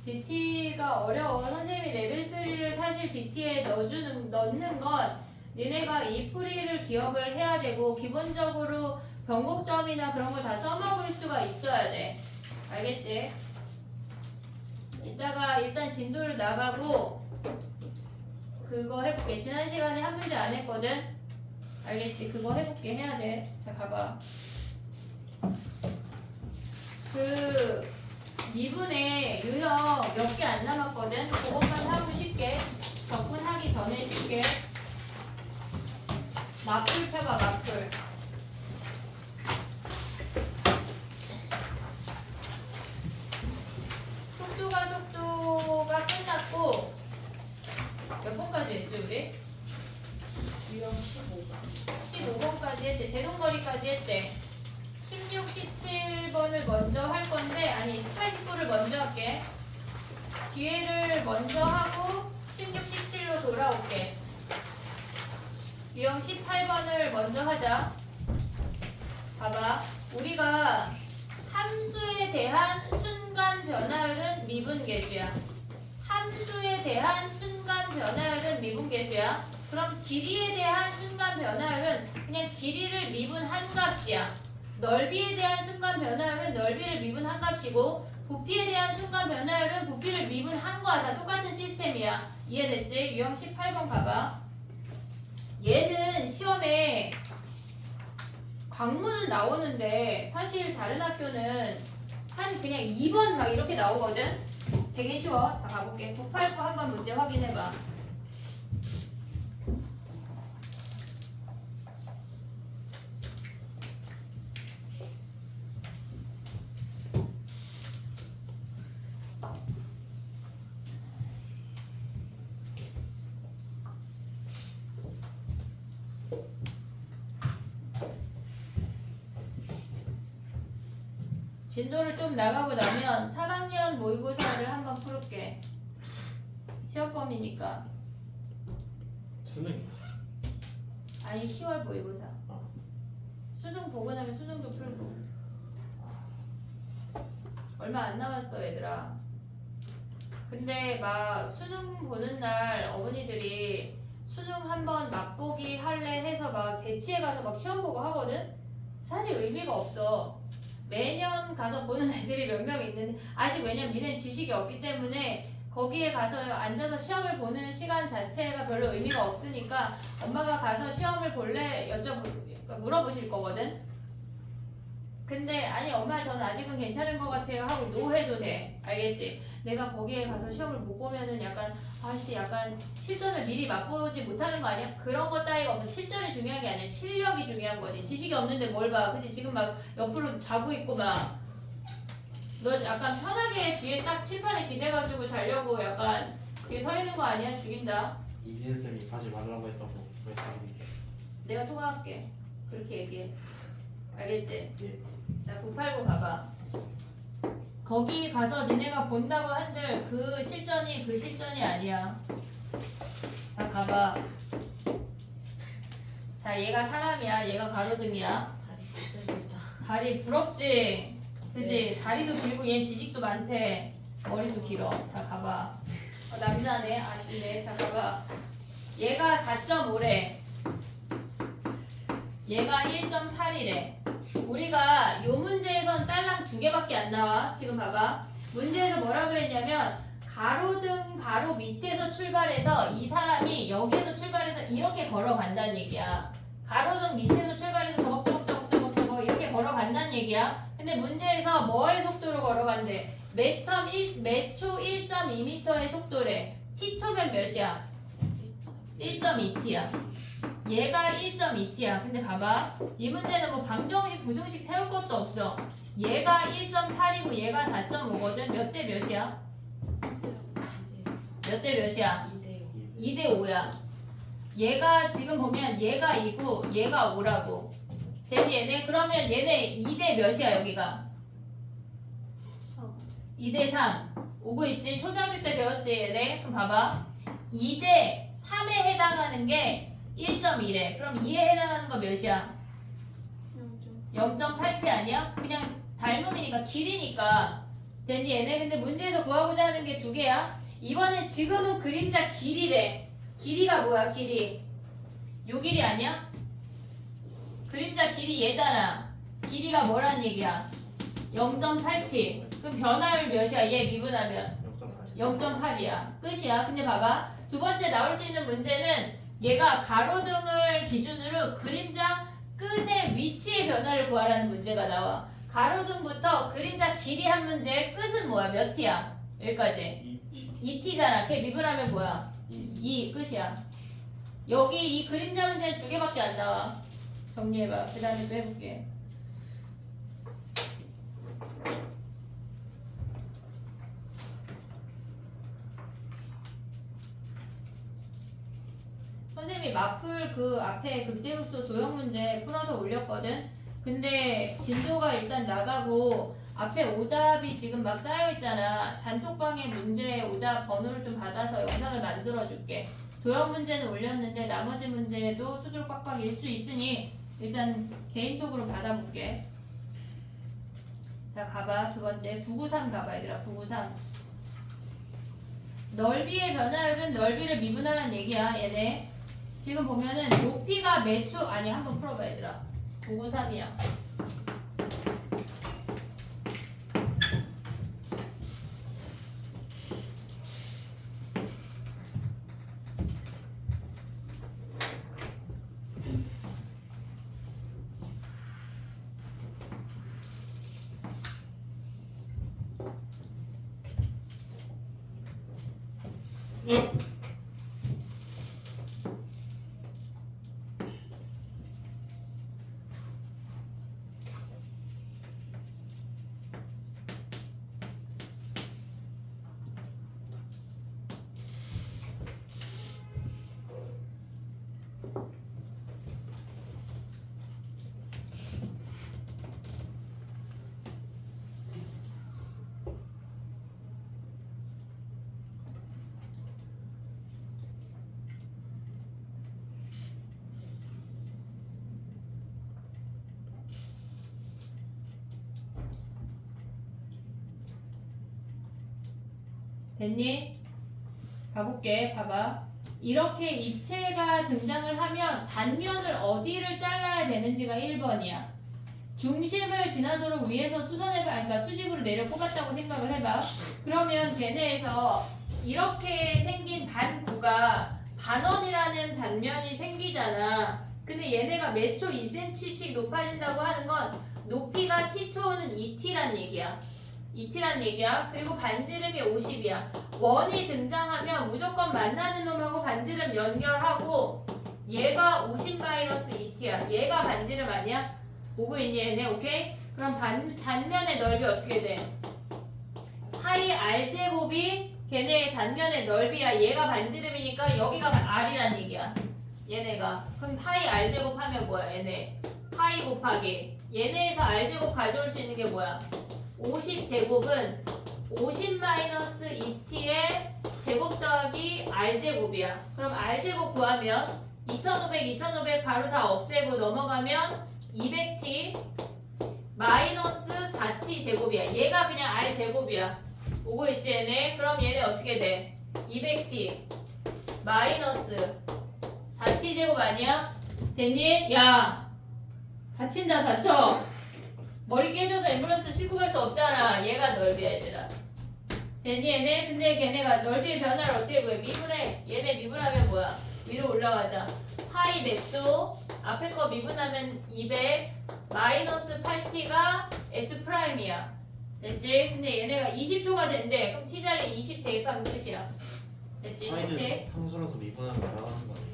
DT가 어려워. 선생님이 레벨 3를 사실 DT에 넣는 건 니네가 이 풀이를 기억을 해야 되고 기본적으로 변곡점이나 그런 걸 다 써먹을 수가 있어야 돼. 알겠지? 이따가 일단 진도를 나가고 그거 해볼게. 지난 시간에 한 문제 안 했거든? 알겠지? 그거 해볼게. 해야 돼. 자, 가봐. 미분의 유형 몇 개 안 남았거든? 그것만 하고 쉽게 접근하기 전에 쉽게 마풀 펴봐. 마풀 속도가 끝났고 몇 번까지 했지 우리? 유형 15번. 15번 문제까지 했대. 16, 17번을 먼저 할 건데 아니 18, 19를 먼저 할게. 뒤에를 먼저 하고 16, 17로 돌아올게. 유형 18번을 먼저 하자. 봐봐. 우리가 함수에 대한 순간 변화율은 미분계수야. 함수에 대한 순간 변화율은 미분계수야. 그럼 길이에 대한 순간 변화율은 그냥 길이를 미분한 값이야. 넓이에 대한 순간 변화율은 넓이를 미분한 값이고 부피에 대한 순간 변화율은 부피를 미분한 거야. 다 똑같은 시스템이야. 이해됐지? 유형 18번 가봐. 얘는 시험에 광문은 나오는데 사실 다른 학교는 한 그냥 2번 막 이렇게 나오거든? 되게 쉬워. 자, 가볼게. 989 한번 문제 확인해봐. 진도를 좀 나가고 나면 3학년 모의고사를 한번 풀게. 시험 범위니까. 수능. 아니 10월 모의고사. 아. 수능 보고 나면 수능도 풀고. 얼마 안 남았어 얘들아. 근데 막 수능 보는 날 어머니들이 수능 한번 맛보기 할래 해서 막 대치에 가서 막 시험 보고 하거든? 사실 의미가 없어. 매년 가서 보는 애들이 몇 명 있는데 아직 왜냐면 니네는 지식이 없기 때문에 거기에 가서 앉아서 시험을 보는 시간 자체가 별로 의미가 없으니까 엄마가 가서 시험을 볼래 물어보실 거거든. 근데 아니 엄마 전 아직은 괜찮은 것 같아요 하고 노해도 돼. 알겠지? 내가 거기에 가서 시험을 못 보면은 약간 아씨 약간 실전을 미리 맛보지 못하는 거 아니야? 그런 거 따위가 없어. 실전이 중요한 게 아니야. 실력이 중요한 거지. 지식이 없는데 뭘 봐. 그치? 지금 막 옆으로 자고 있고 막 너 약간 편하게 뒤에 딱 칠판에 기대가지고 자려고 약간 뒤에 서 있는 거 아니야? 죽인다. 이진 쌤이 가지 말라고 했다고 말씀드릴게요. 내가 통화할게. 그렇게 얘기해. 알겠지? 예. 자, 989 가봐. 거기 가서 니네가 본다고 한들 그 실전이 아니야. 자, 가봐. 자, 얘가 사람이야. 얘가 가로등이야. 다리 진짜 길다. 다리 부럽지? 그지? 다리도 길고 얘 지식도 많대. 머리도 길어. 자, 가봐. 남자네. 아쉽네. 자, 가봐. 얘가 4.5래. 얘가 1.8이래. 우리가 요 문제에선 딸랑 2개밖에 안 나와. 지금 봐봐. 문제에서 뭐라 그랬냐면 가로등 바로 밑에서 출발해서 이 사람이 여기에서 출발해서 이렇게 걸어간다는 얘기야. 가로등 밑에서 출발해서 저벅저벅 이렇게 걸어간다는 얘기야. 근데 문제에서 뭐의 속도로 걸어간대? 매초 1.2m의 속도래. t초면 몇이야? 1.2t야. 얘가 1.2t야. 근데 봐봐. 이 문제는 뭐 방정식, 부등식 세울 것도 없어. 얘가 1.8이고 얘가 4.5거든. 몇 대 몇이야? 몇 대 몇이야? 2대5. 2대 5야. 얘가 지금 보면 얘가 2고 얘가 5라고. 됐니 얘네? 그러면 얘네 2대 몇이야 여기가? 2대 3. 오고 있지? 초등학교 때 배웠지 얘네? 그럼 봐봐. 2대 3에 해당하는 게 1.1에. 그럼 2에 해당하는 거 몇이야? 0.8t 아니야? 그냥 닮음이니까 길이니까. 됐니 얘네? 근데 문제에서 구하고자 하는 게 2개야. 이번에 지금은 그림자 길이래. 길이가 뭐야 길이? 요 길이 아니야? 그림자 길이 얘잖아. 길이가 뭐란 얘기야? 0.8t. 그럼 변화율 몇이야? 얘 미분하면 0.8이야. 끝이야. 근데 봐봐. 두 번째 나올 수 있는 문제는 얘가 가로등을 기준으로 그림자 끝의 위치의 변화를 구하라는 문제가 나와. 가로등부터 그림자 길이 한 문제의 끝은 뭐야? 몇 t야? 여기까지. 2t잖아. 걔 미분하면 뭐야? 2 끝이야. 여기 이 그림자 문제는 2개밖에 안 나와. 정리해봐. 그 다음에 또 해볼게. 선생님이 마플 그 앞에 극대극소 도형 문제 풀어서 올렸거든. 근데 진도가 일단 나가고 앞에 오답이 지금 막 쌓여있잖아. 단톡방에 문제 오답 번호를 좀 받아서 영상을 만들어줄게. 도형 문제는 올렸는데 나머지 문제도 수두룩 빡빡일 수 있으니 일단 개인톡으로 받아볼게. 자, 가봐. 두 번째 993 가봐 얘들아. 993 넓이의 변화율은 넓이를 미분하라는 얘기야. 얘네 지금 보면은 높이가 몇 초 아니 한번 풀어봐 얘들아. 993이야. 됐니? 가볼게. 봐봐. 이렇게 입체가 등장을 하면 단면을 어디를 잘라야 되는지가 1번이야. 중심을 지나도록 위에서 수선해봐. 그러니까 수직으로 내려 꼽았다고 생각을 해봐. 그러면 걔네에서 이렇게 생긴 반구가 반원이라는 단면이 생기잖아. 근데 얘네가 몇 초 2cm씩 높아진다고 하는 건 높이가 t초는 2t란 얘기야. 2t란 얘기야. 그리고 반지름이 50이야. 원이 등장하면 무조건 만나는 놈하고 반지름 연결하고 얘가 50-2t야. 얘가 반지름 아니야? 보고 있니 얘네? 오케이? 그럼 단면의 넓이 어떻게 돼? 파이 r제곱이 걔네의 단면의 넓이야. 얘가 반지름이니까 여기가 r이란 얘기야. 얘네가. 그럼 파이 r제곱 하면 뭐야 얘네? 파이 곱하기 얘네에서 r제곱 가져올 수 있는 게 뭐야? 50제곱은 50-2t의 제곱 더하기 r제곱이야. 그럼 r제곱 구하면 2500 바로 다 없애고 넘어가면 200t 마이너스 4t 제곱이야. 얘가 그냥 r제곱이야. 오고 있지 얘네? 그럼 얘네 어떻게 돼? 200t 마이너스 4t 제곱 아니야? 됐니? 야! 다친다 다쳐. 머리 깨져서 앰뷸런스 싣고 갈 수 없잖아. 얘가 넓이야 얘들아. 됐니 얘네? 근데 걔네가 넓이의 변화를 어떻게 구해? 미분해. 얘네 미분하면 뭐야? 위로 올라가자. 파이 냅도 앞에 거 미분하면 200 마이너스 8t가 s 프라임이야. 됐지? 근데 얘네가 20초가 된대. 그럼 t 자리에 20 대입하면 끝이야. 됐지? 10 파이는 대입. 상수라서 미분하면 날아가는 거 아니에요?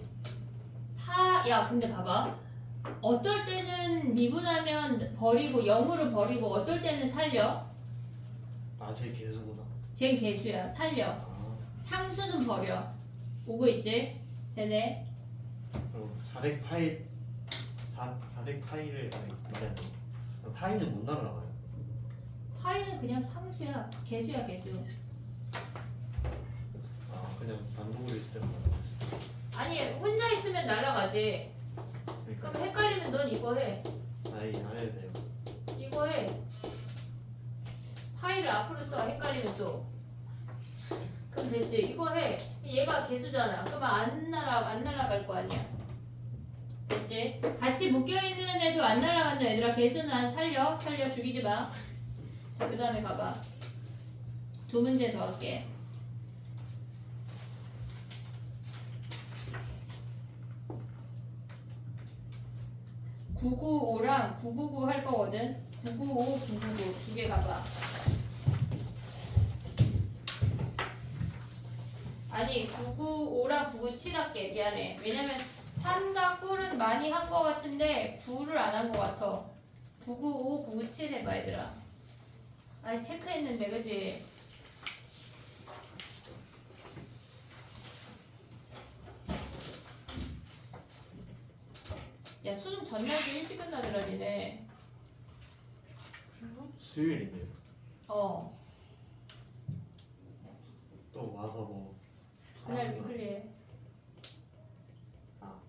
야 근데 봐봐. 어떨 때는 미분하면 버리고 0으로 버리고 어떨 때는 살려. 아, 제 개수구나. 쟨 개수야. 살려. 아, 상수는 버려. 오고 있지? 쟤네. 그럼 400파이 400파이를 말해야 돼. 파이는 못 날아가요. 파이는 그냥 상수야. 개수야 개수. 아, 그냥 단독으로 있을 때만 날아가요. 아니 혼자 있으면 날아가지. 그러니까 그럼 헷갈리면 넌 이거 해. 아니, 안 해도 돼요. 이거 해. 파이를 앞으로 써. 헷갈리면 또. 그럼 됐지. 이거 해. 얘가 개수잖아. 그러면 안 날아갈 거 아니야. 됐지? 같이 묶여있는 애도 안 날아간다 얘들아. 개수는 안 살려 죽이지 마. 자, 그 다음에 가봐. 두 문제 더 할게. 995랑 999 할 거거든. 995, 999 두 개 가봐. 아니 995랑 997 할게. 미안해. 왜냐면 3과 9는 많이 한 거 같은데 9를 안 한 거 같아. 995, 997 해봐 얘들아. 아니 체크했는데 그지? 야 수능 전날도 일찍 끝나더라 니네. 수요일인데요. 어 또 와서 뭐 그날 위클리에. 아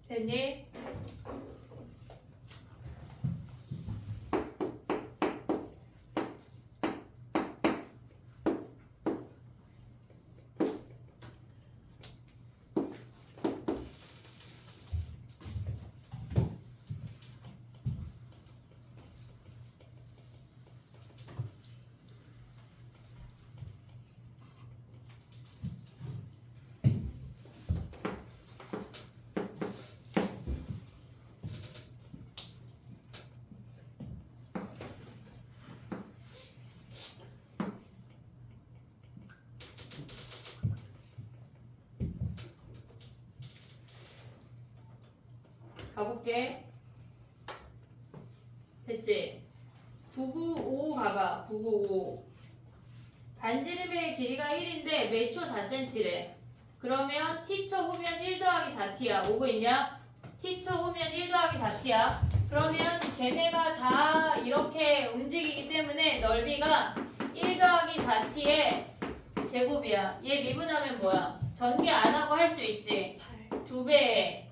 됐니? 가볼게. 됐지? 995 가봐. 995. 반지름의 길이가 1인데 몇 초 4cm래. 그러면 t초 후면 1 더하기 4t야. 오고 있냐? t초 후면 1 더하기 4t야. 그러면 걔네가 다 이렇게 움직이기 때문에 넓이가 1 더하기 4t의 제곱이야. 얘 미분하면 뭐야? 전개 안 하고 할 수 있지. 2배에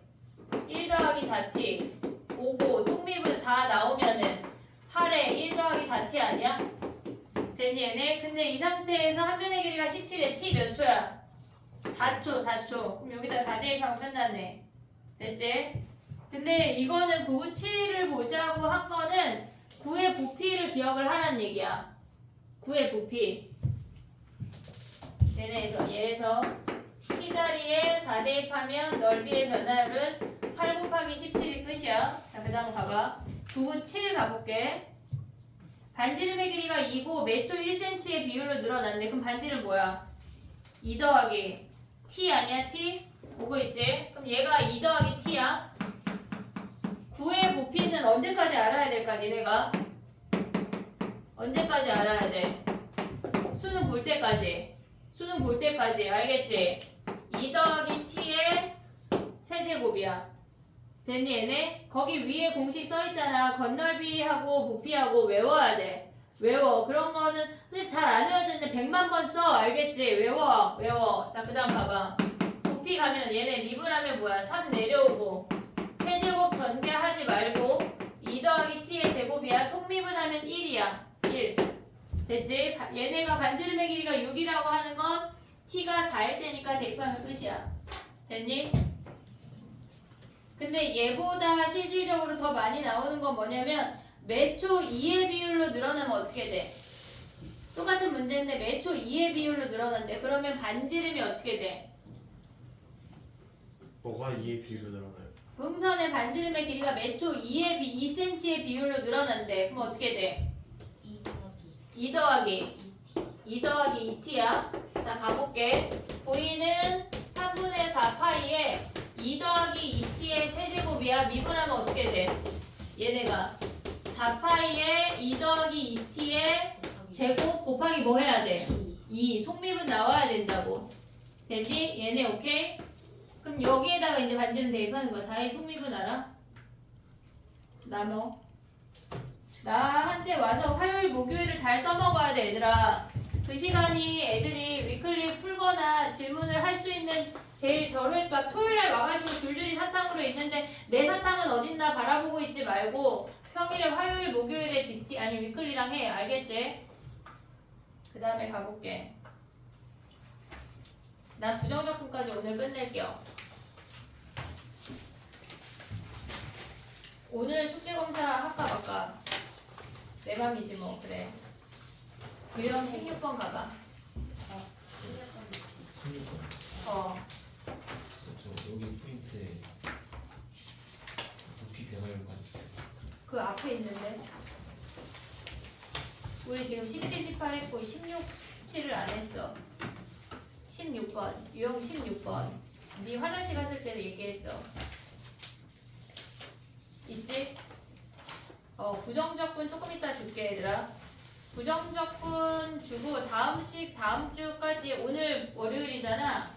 1 더하기 4t 5고 속미분 4 나오면은 8에 1 더하기 4t 아니야? 됐니 얘네? 근데 이 상태에서 한 면의 길이가 17에 t 몇 초야? 4초 4초. 그럼 여기다 4 대입하면 끝났네. 됐지? 근데 이거는 997을 보자고 한 거는 9의 부피를 기억을 하란 얘기야. 9의 부피. 얘에서 t 자리에 4 대입하면 넓이의 변화율은 8 곱하기 17이 끝이야. 자, 그 다음 가봐. 997 가볼게. 반지름의 길이가 2고 몇 초 1cm의 비율로 늘어났네. 그럼 반지름 뭐야? 2 더하기 t 아니야? t? 오고 있지? 그럼 얘가 2 더하기 t야. 9의 부피는 언제까지 알아야 될까? 니네가? 언제까지 알아야 돼? 수능 볼 때까지. 수능 볼 때까지. 알겠지? 2 더하기 t의 세제곱이야. 됐니 얘네? 거기 위에 공식 써있잖아. 건널비하고 부피하고 외워야 돼. 외워. 그런 거는 선생님 잘 안 외워졌는데 100만 번 써. 알겠지? 외워. 외워. 자, 그 다음 봐봐. 부피 가면 얘네 미분하면 뭐야? 3 내려오고 세제곱 전개하지 말고 2 더하기 t의 제곱이야. 속미분하면 1이야. 1. 됐지? 얘네가 반지름의 길이가 6이라고 하는 건 t가 4일 때니까 대입하면 끝이야. 됐니? 근데 얘보다 실질적으로 더 많이 나오는 건 뭐냐면 몇 초 2의 비율로 늘어나면 어떻게 돼? 똑같은 문제인데 몇 초 2의 비율로 늘어난대. 그러면 반지름이 어떻게 돼? 뭐가 2의 비율로 늘어나요? 풍선의 반지름의 길이가 몇 초 2cm의 비율로 늘어난대. 그럼 어떻게 돼? 2 더하기 2t야. 자, 가볼게. 보이는 3분의 4파이에 2 더하기 2t의 세제곱이야. 미분하면 어떻게 돼? 얘네가 4파이에 2 더하기 2t의 제곱 곱하기 뭐 해야 돼? 2. 속미분 나와야 된다고. 되지? 얘네 오케이? 그럼 여기에다가 이제 반지름 대입하는 거야. 다의 속미분 알아? 나눠. 나한테 와서 화요일 목요일을 잘 써먹어야 돼 얘들아. 그 시간이 애들이 위클리 풀거나 질문을 할 수 있는 제일 저렴했다. 토요일날 와가지고 줄줄이 사탕으로 있는데 내 사탕은 어딨나 바라보고 있지 말고 평일에 화요일 목요일에 DT 아니 위클리랑 해. 알겠지? 그 다음에 가볼게. 난 부정적분까지 오늘 끝낼게요. 오늘 숙제검사 할까 말까? 내 맘이지 뭐. 그래. 유형 16번 가봐. 16번. 어. 저 여기 포인트에 높이 배가율까지. 그 앞에 있는데. 우리 지금 17, 18 했고 16, 17을 안 했어. 16번. 유형 16번. 네 화장실 갔을 때도 얘기했어. 있지? 부정적분 조금 이따 줄게 얘들아. 부정적분 주고 다음 주까지 오늘 월요일이잖아.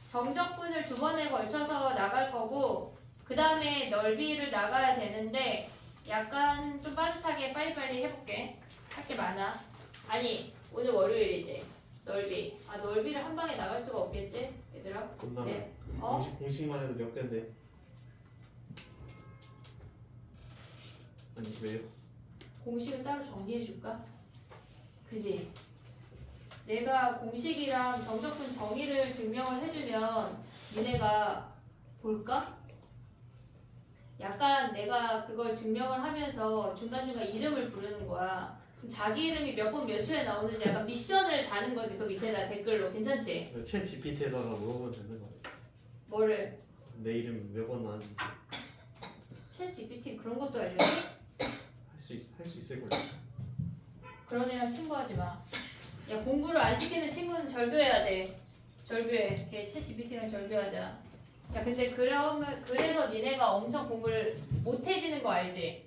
정적분을 2번에 걸쳐서 나갈 거고 그 다음에 넓이를 나가야 되는데 약간 좀 빠듯하게 빨리빨리 해볼게. 할 게 많아. 아니 오늘 월요일이지. 넓이. 아 넓이를 한 방에 나갈 수가 없겠지 얘들아? 끝나면 네. 어? 공식만 해도 몇 개인데. 아니 왜요? 공식을 따로 정리해 줄까? 그지? 내가 공식이랑 정적분 정의를 증명을 해주면 니네가 볼까? 약간 내가 그걸 증명을 하면서 중간중간 이름을 부르는 거야. 그럼 자기 이름이 몇 번 몇 초에 나오는지 약간 미션을 다는 거지. 그 밑에다 댓글로. 괜찮지? 챗 GPT에다가 물어보면 되는 거야. 뭐를? 내 이름 몇 번 나왔는지 챗 GPT 그런 것도 알려줘? 할 수 있을 거야. 그런 애랑 친구하지 마. 야 공부를 안 시키는 친구는 절교해야 돼. 절교해. 걔 챗 GPT랑 절교하자. 야 근데 그래서 니네가 엄청 공부를 못해지는 거 알지?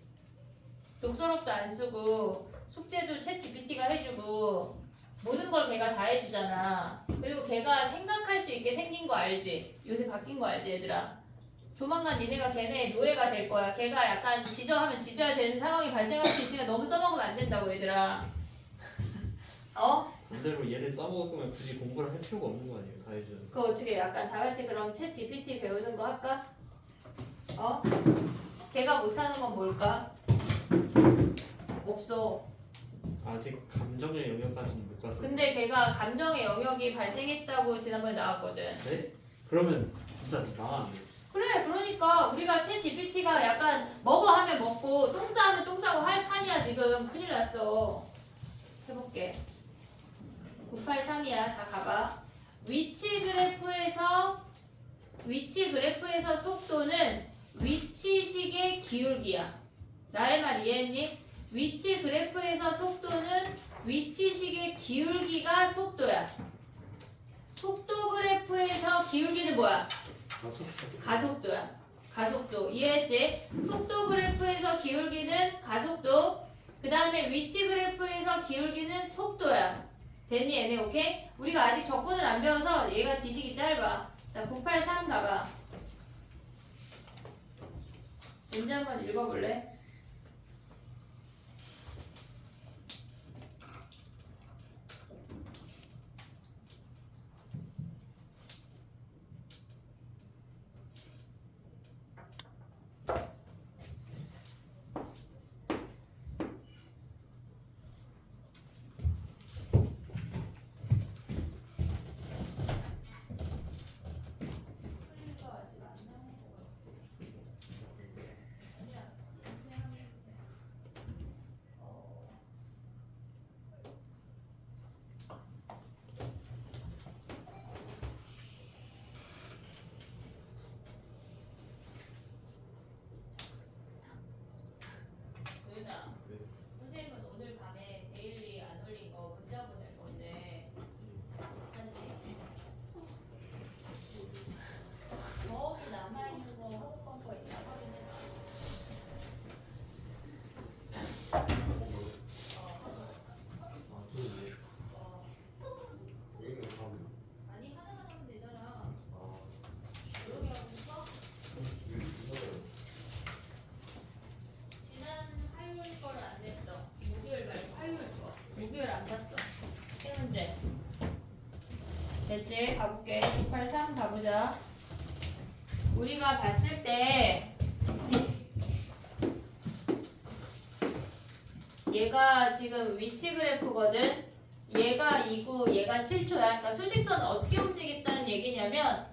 독서록도 안 쓰고 숙제도 챗 GPT가 해주고 모든 걸 걔가 다 해주잖아. 그리고 걔가 생각할 수 있게 생긴 거 알지? 요새 바뀐 거 알지 얘들아? 조만간 니네가 걔네 노예가 될 거야. 걔가 약간 지저하면 지져야 되는 상황이 발생할 수 있으니까 너무 써먹으면 안 된다고 얘들아. 어? 반대로 얘를 써먹을 거면 굳이 공부를 할 필요가 없는 거 아니에요? 다 해주는. 그거 어떻게 약간 다 같이 그럼 챗 GPT 배우는 거 할까? 어? 걔가 못하는 건 뭘까? 없어. 아직 감정의 영역까지는 못 가서. 근데 걔가 감정의 영역이 발생했다고 지난번에 나왔거든. 네? 그러면 진짜 나왔네. 그래, 그러니까 우리가 챗 GPT가 약간 먹어 하면 먹고 똥 싸면 똥 싸고 할 판이야 지금. 큰일 났어. 해볼게. 983이야. 자 가봐. 위치 그래프에서 속도는 위치식의 기울기야. 나의 말 이해했니? 위치 그래프에서 속도는 위치식의 기울기가 속도야. 속도 그래프에서 기울기는 뭐야? 가속도야. 가속도. 이해했지? 속도 그래프에서 기울기는 가속도. 그 다음에 위치 그래프에서 기울기는 속도야. 됐니 얘네? 오케이? 우리가 아직 적분을 안 배워서 얘가 지식이 짧아. 자 983 가봐. 문제 한번 읽어볼래? 됐지? 가볼게. 683 가보자. 우리가 봤을 때 얘가 지금 위치 그래프거든. 얘가 2구, 얘가 7초야. 그러니까 수직선은 어떻게 움직였다는 얘기냐면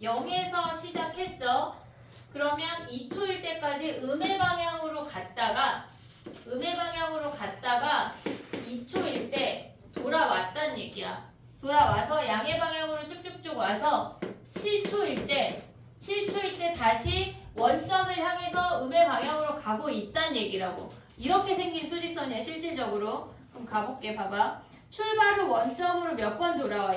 0에서 시작했어. 그러면 2초일 때까지 음의 방향으로 갔다가 2초일 때 돌아왔다는 얘기야. 돌아와서 양의 방향으로 쭉쭉쭉 와서 7초일 때 다시 원점을 향해서 음의 방향으로 가고 있다는 얘기라고. 이렇게 생긴 수직선이야 실질적으로. 그럼 가볼게. 봐봐. 출발 후 원점으로 몇 번 돌아와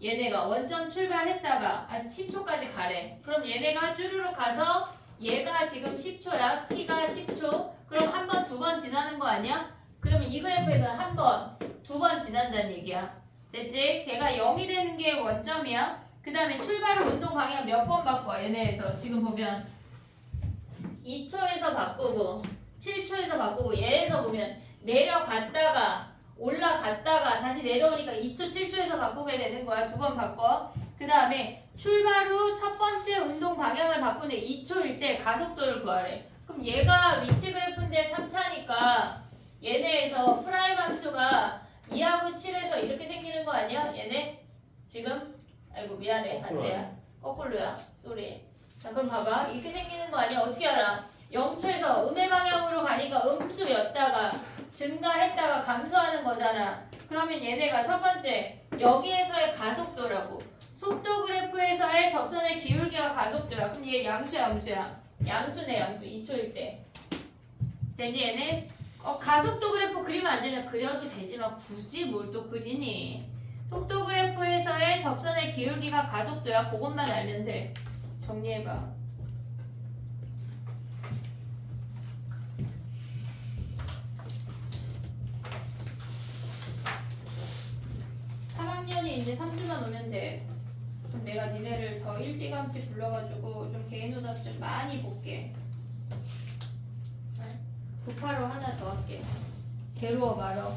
얘네가 원점 출발했다가 10초까지 가래. 그럼 얘네가 쭈루룩 가서 얘가 지금 10초야. t가 10초. 그럼 한 번, 두 번 지나는 거 아니야? 그러면 이 그래프에서 한 번, 두 번 지난다는 얘기야. 됐지? 걔가 0이 되는 게 원점이야. 그 다음에 출발 후 운동 방향 몇 번 바꿔 얘네에서. 지금 보면 2초에서 바꾸고 7초에서 바꾸고 얘에서 보면 내려갔다가 올라갔다가 다시 내려오니까 2초, 7초에서 바꾸게 되는 거야. 두 번 바꿔. 그 다음에 출발 후 첫 번째 운동 방향을 바꾸는데 2초일 때 가속도를 구하래. 그럼 얘가 위치 그래프인데 3차니까 얘네에서 프라임 함수가 2하고 7에서 이렇게 생기는 거 아니야? 얘네? 지금? 아이고 미안해. 안돼야. 거꾸로야. 쏘리. 자 그럼 봐봐. 이렇게 생기는 거 아니야? 어떻게 알아? 0초에서 음의 방향으로 가니까 음수였다가 증가했다가 감소하는 거잖아. 그러면 얘네가 첫 번째 여기에서의 가속도라고. 속도 그래프에서의 접선의 기울기가 가속도야. 그럼 얘 양수야 음수야? 양수네 양수. 2초일 때. 됐니 얘네? 가속도 그래프 그리면 안 되나? 그려도 되지만 굳이 뭘 또 그리니? 속도 그래프에서의 접선의 기울기가 가속도야. 그것만 알면 돼. 정리해봐. 이제 3주만 오면 돼. 그럼 내가 니네를 더 일찌감치 불러가지고 좀 개인 오답 좀 많이 볼게. 부파로 하나 더 할게. 괴로워 말어.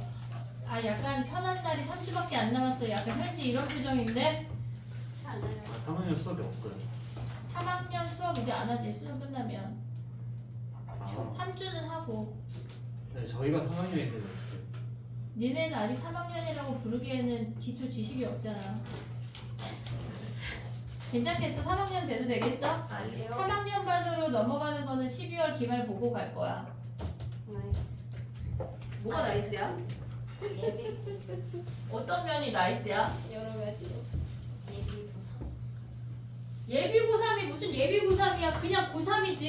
약간 편한 날이 3주밖에 안 남았어. 약간 현지 이런 표정인데? 그렇지 않아요. 3학년 수업이 없어요. 3학년 수업 이제 안 하지. 수능 끝나면. 3주는 하고. 네, 저희가 3학년이 되면 니네는 아직 3학년이라고 부르기에는 기초 지식이 없잖아. 괜찮겠어? 3학년 돼도 되겠어? 아니요. 3학년 반으로 넘어가는 거는 12월 기말 보고 갈 거야. 나이스. 뭐가 나이스야? 예비 어떤 면이 나이스야? 여러 가지로. 예비 보상. 예비 고3이 무슨 예비 고3이야? 그냥 고3이지.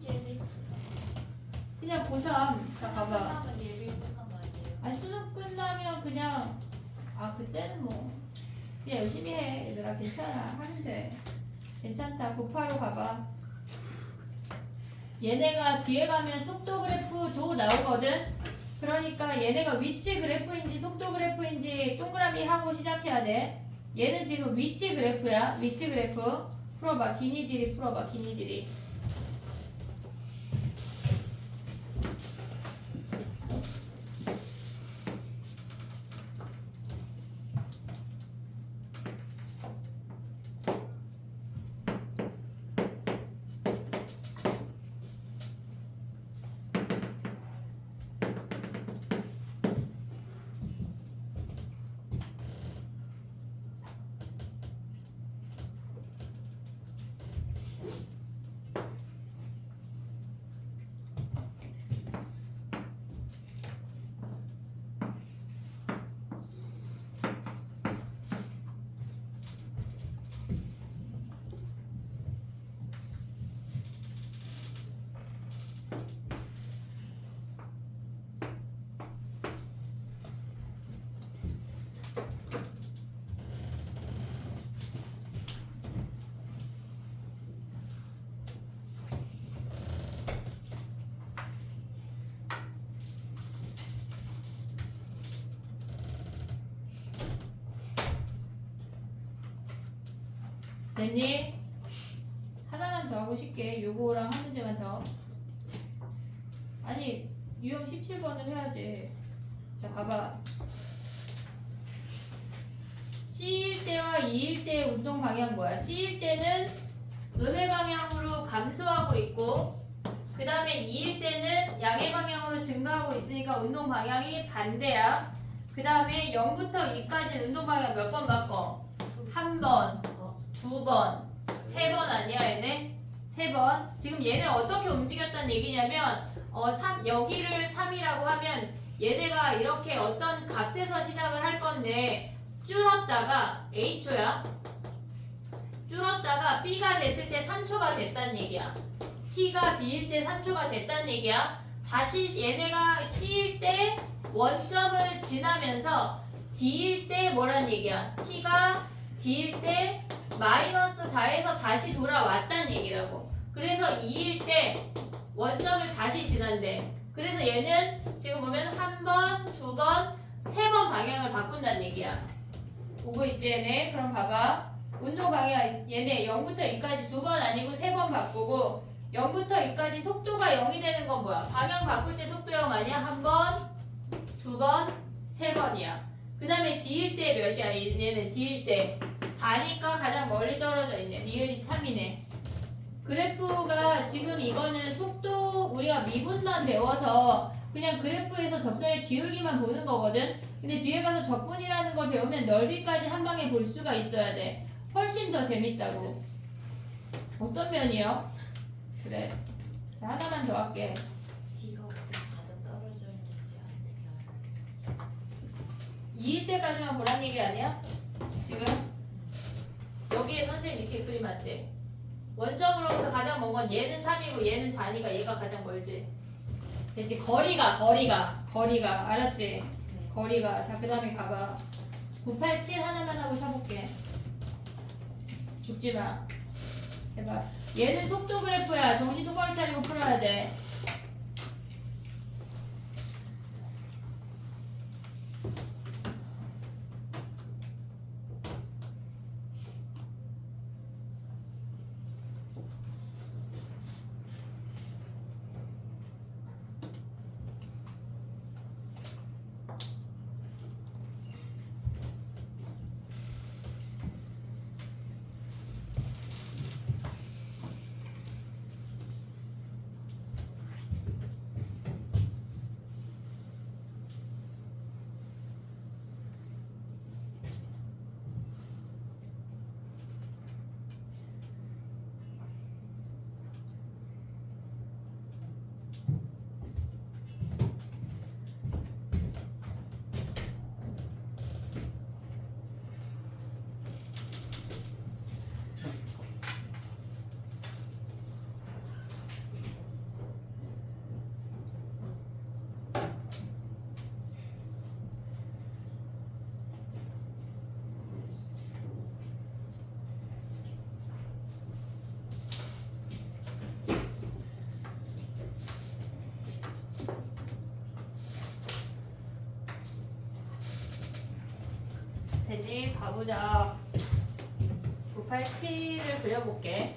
예비 보상. 그냥 고3. 자 봐봐. 끝나면 예비 보상 아니에요. 아니 수능 끝나면 그냥 그때는 뭐 그냥 열심히 해. 얘들아 괜찮아. 하면 돼. 괜찮다. 985 가봐. 얘네가 뒤에 가면 속도 그래프도 나오거든. 그러니까 얘네가 위치 그래프인지 속도 그래프인지 동그라미 하고 시작해야 돼. 얘는 지금 위치 그래프야. 위치 그래프. 풀어봐. 기니들이 풀어봐. 기니들이. 됐니? 하나만 더 하고 싶게. 요거랑 한 문제만 더. 아니 유형 17번을 해야지. 자 가봐. 2일 때 운동 방향 뭐야? C일 때는 음의 방향으로 감소하고 있고 그 다음에 2일 때는 양의 방향으로 증가하고 있으니까 운동 방향이 반대야. 그 다음에 0부터 2까지 운동 방향 몇 번 바꿔? 한 번, 두 번, 세 번 아니야 얘네? 세 번. 지금 얘네 어떻게 움직였다는 얘기냐면 여기를 3이라고 하면 얘네가 이렇게 어떤 값에서 시작을 할 건데 줄었다가 H초야. 줄었다가 B가 됐을 때 3초가 됐다는 얘기야. T가 B일 때 3초가 됐다는 얘기야. 다시 얘네가 C일 때 원점을 지나면서 D일 때 뭐란 얘기야? T가 D일 때 마이너스 4에서 다시 돌아왔다는 얘기라고. 그래서 2일 때 원점을 다시 지난대. 그래서 얘는 지금 보면 한 번, 두 번, 세 번 방향을 바꾼다는 얘기야. 보고 있지 얘네? 그럼 봐봐. 운동 방향 얘네 0부터 2까지 두 번 아니고 세 번 바꾸고 0부터 2까지 속도가 0이 되는 건 뭐야? 방향 바꿀 때 속도 0 아니야? 한 번, 두 번, 세 번이야. 그 다음에 D일 때 몇이야? 얘네 D일 때 4니까 가장 멀리 떨어져 있네. 니은이 참이네. 그래프가 지금 이거는 속도 우리가 미분만 배워서 그냥 그래프에서 접선의 기울기만 보는 거거든. 근데 뒤에 가서 적분이라는 걸 배우면 넓이까지 한 방에 볼 수가 있어야 돼. 훨씬 더 재밌다고. 어떤 면이요? 그래. 자, 하나만 더 할게. D가 어떻게 가장 떨어져 있는지 어떻게 알아? 2일 때까지만 보란 얘기 아니야? 지금 여기에 선생님 이렇게 그리면 안 돼. 원점으로부터 가장 먼 건 얘는 3이고 얘는 4니까 얘가 가장 멀지. 됐지? 거리가 알았지? 거리가. 자, 그 다음에 가봐. 987 하나만 하고 쳐볼게. 죽지마. 해봐. 얘는 속도 그래프야. 정신 똑바로 차리고 풀어야 돼. 되지? 가보자. 987을 그려볼게.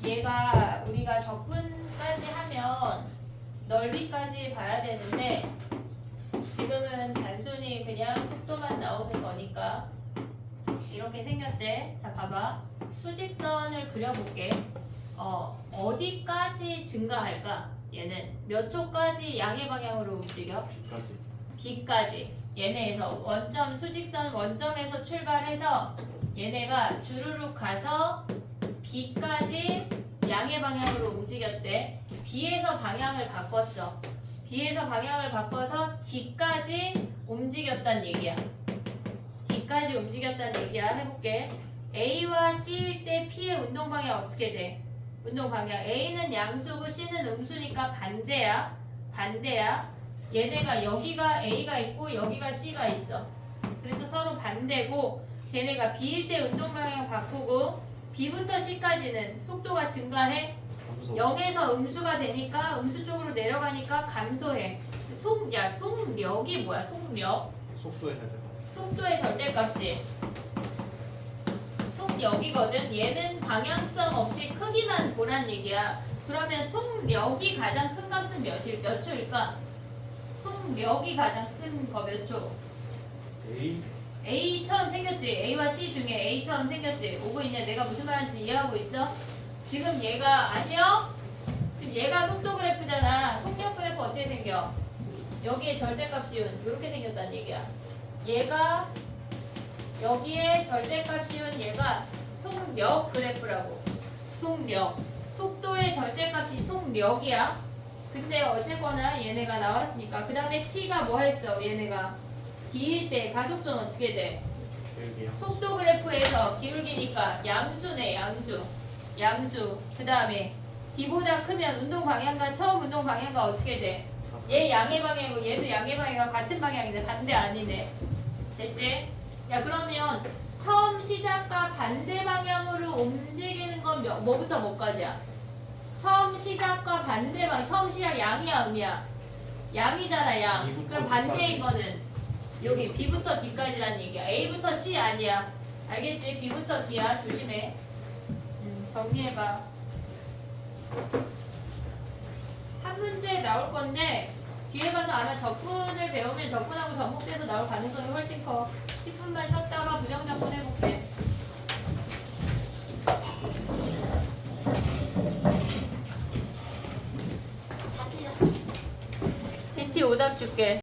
얘가 우리가 적분까지 하면 넓이까지 봐야 되는데 지금은 단순히 그냥 속도만 나오는 거니까 이렇게 생겼대. 자, 봐봐. 수직선을 그려볼게. 어디까지 증가할까? 얘는 몇 초까지 양의 방향으로 움직여? B까지. 얘네에서 원점 수직선 원점에서 출발해서 얘네가 주르륵 가서 B까지 양의 방향으로 움직였대. B에서 방향을 바꿨어. B에서 방향을 바꿔서 D까지 움직였단 얘기야. D까지 움직였단 얘기야. 해볼게. A와 C일 때 P의 운동 방향 어떻게 돼? 운동 방향 A는 양수고 C는 음수니까 반대야. 얘네가 여기가 A가 있고 여기가 C가 있어. 그래서 서로 반대고 걔네가 B일 때 운동 방향 바꾸고 B부터 C까지는 속도가 증가해. 0에서 음수가 되니까 음수 쪽으로 내려가니까 감소해. 속력이 뭐야? 속도의 절대값이 속력이거든. 얘는 방향성 없이 크기만 보란 얘기야. 그러면 속력이 가장 큰 값은 몇 초일까? 속력이 가장 큰 거 몇 초? A A처럼 생겼지. A와 C 중에 A처럼 생겼지. 오고 있냐? 내가 무슨 말하는지 이해하고 있어? 지금 얘가 아니요? 지금 얘가 속도 그래프잖아. 속력 그래프 어떻게 생겨? 여기에 절대값 씌운 이렇게 생겼다는 얘기야. 얘가 여기에 절대값 씌운 얘가 속력 그래프라고. 속력. 속도의 절대값이 속력이야. 근데 어쨌거나 얘네가 나왔으니까 그 다음에 t가 뭐 했어? 얘네가 기울 때 가속도는 어떻게 돼? 기울기요. 속도 그래프에서 기울기니까 양수네. 양수. 그 다음에 d보다 크면 운동 방향과 처음 운동 방향과 어떻게 돼? 얘 양의 방향이고 얘도 양의 방향과 같은 방향인데 반대 아니네. 됐지? 야 그러면 처음 시작과 반대 방향으로 움직이는 건 뭐부터 뭐까지야? 처음 시작과 반대 방향. 처음 시작 양이야 음이야? 양이잖아 양. B부터 그럼 반대인 D까지. 거는 여기 B부터 D까지란 얘기야. A부터 C 아니야. 알겠지? B부터 D야. 조심해. 정리해봐. 한 문제 나올 건데 뒤에 가서 아마 적분을 배우면 적분하고 접목돼서 나올 가능성이 훨씬 커. 10분만 쉬었다가 부정 몇 번 해볼게. 다 틀렸어. CT 오답 줄게.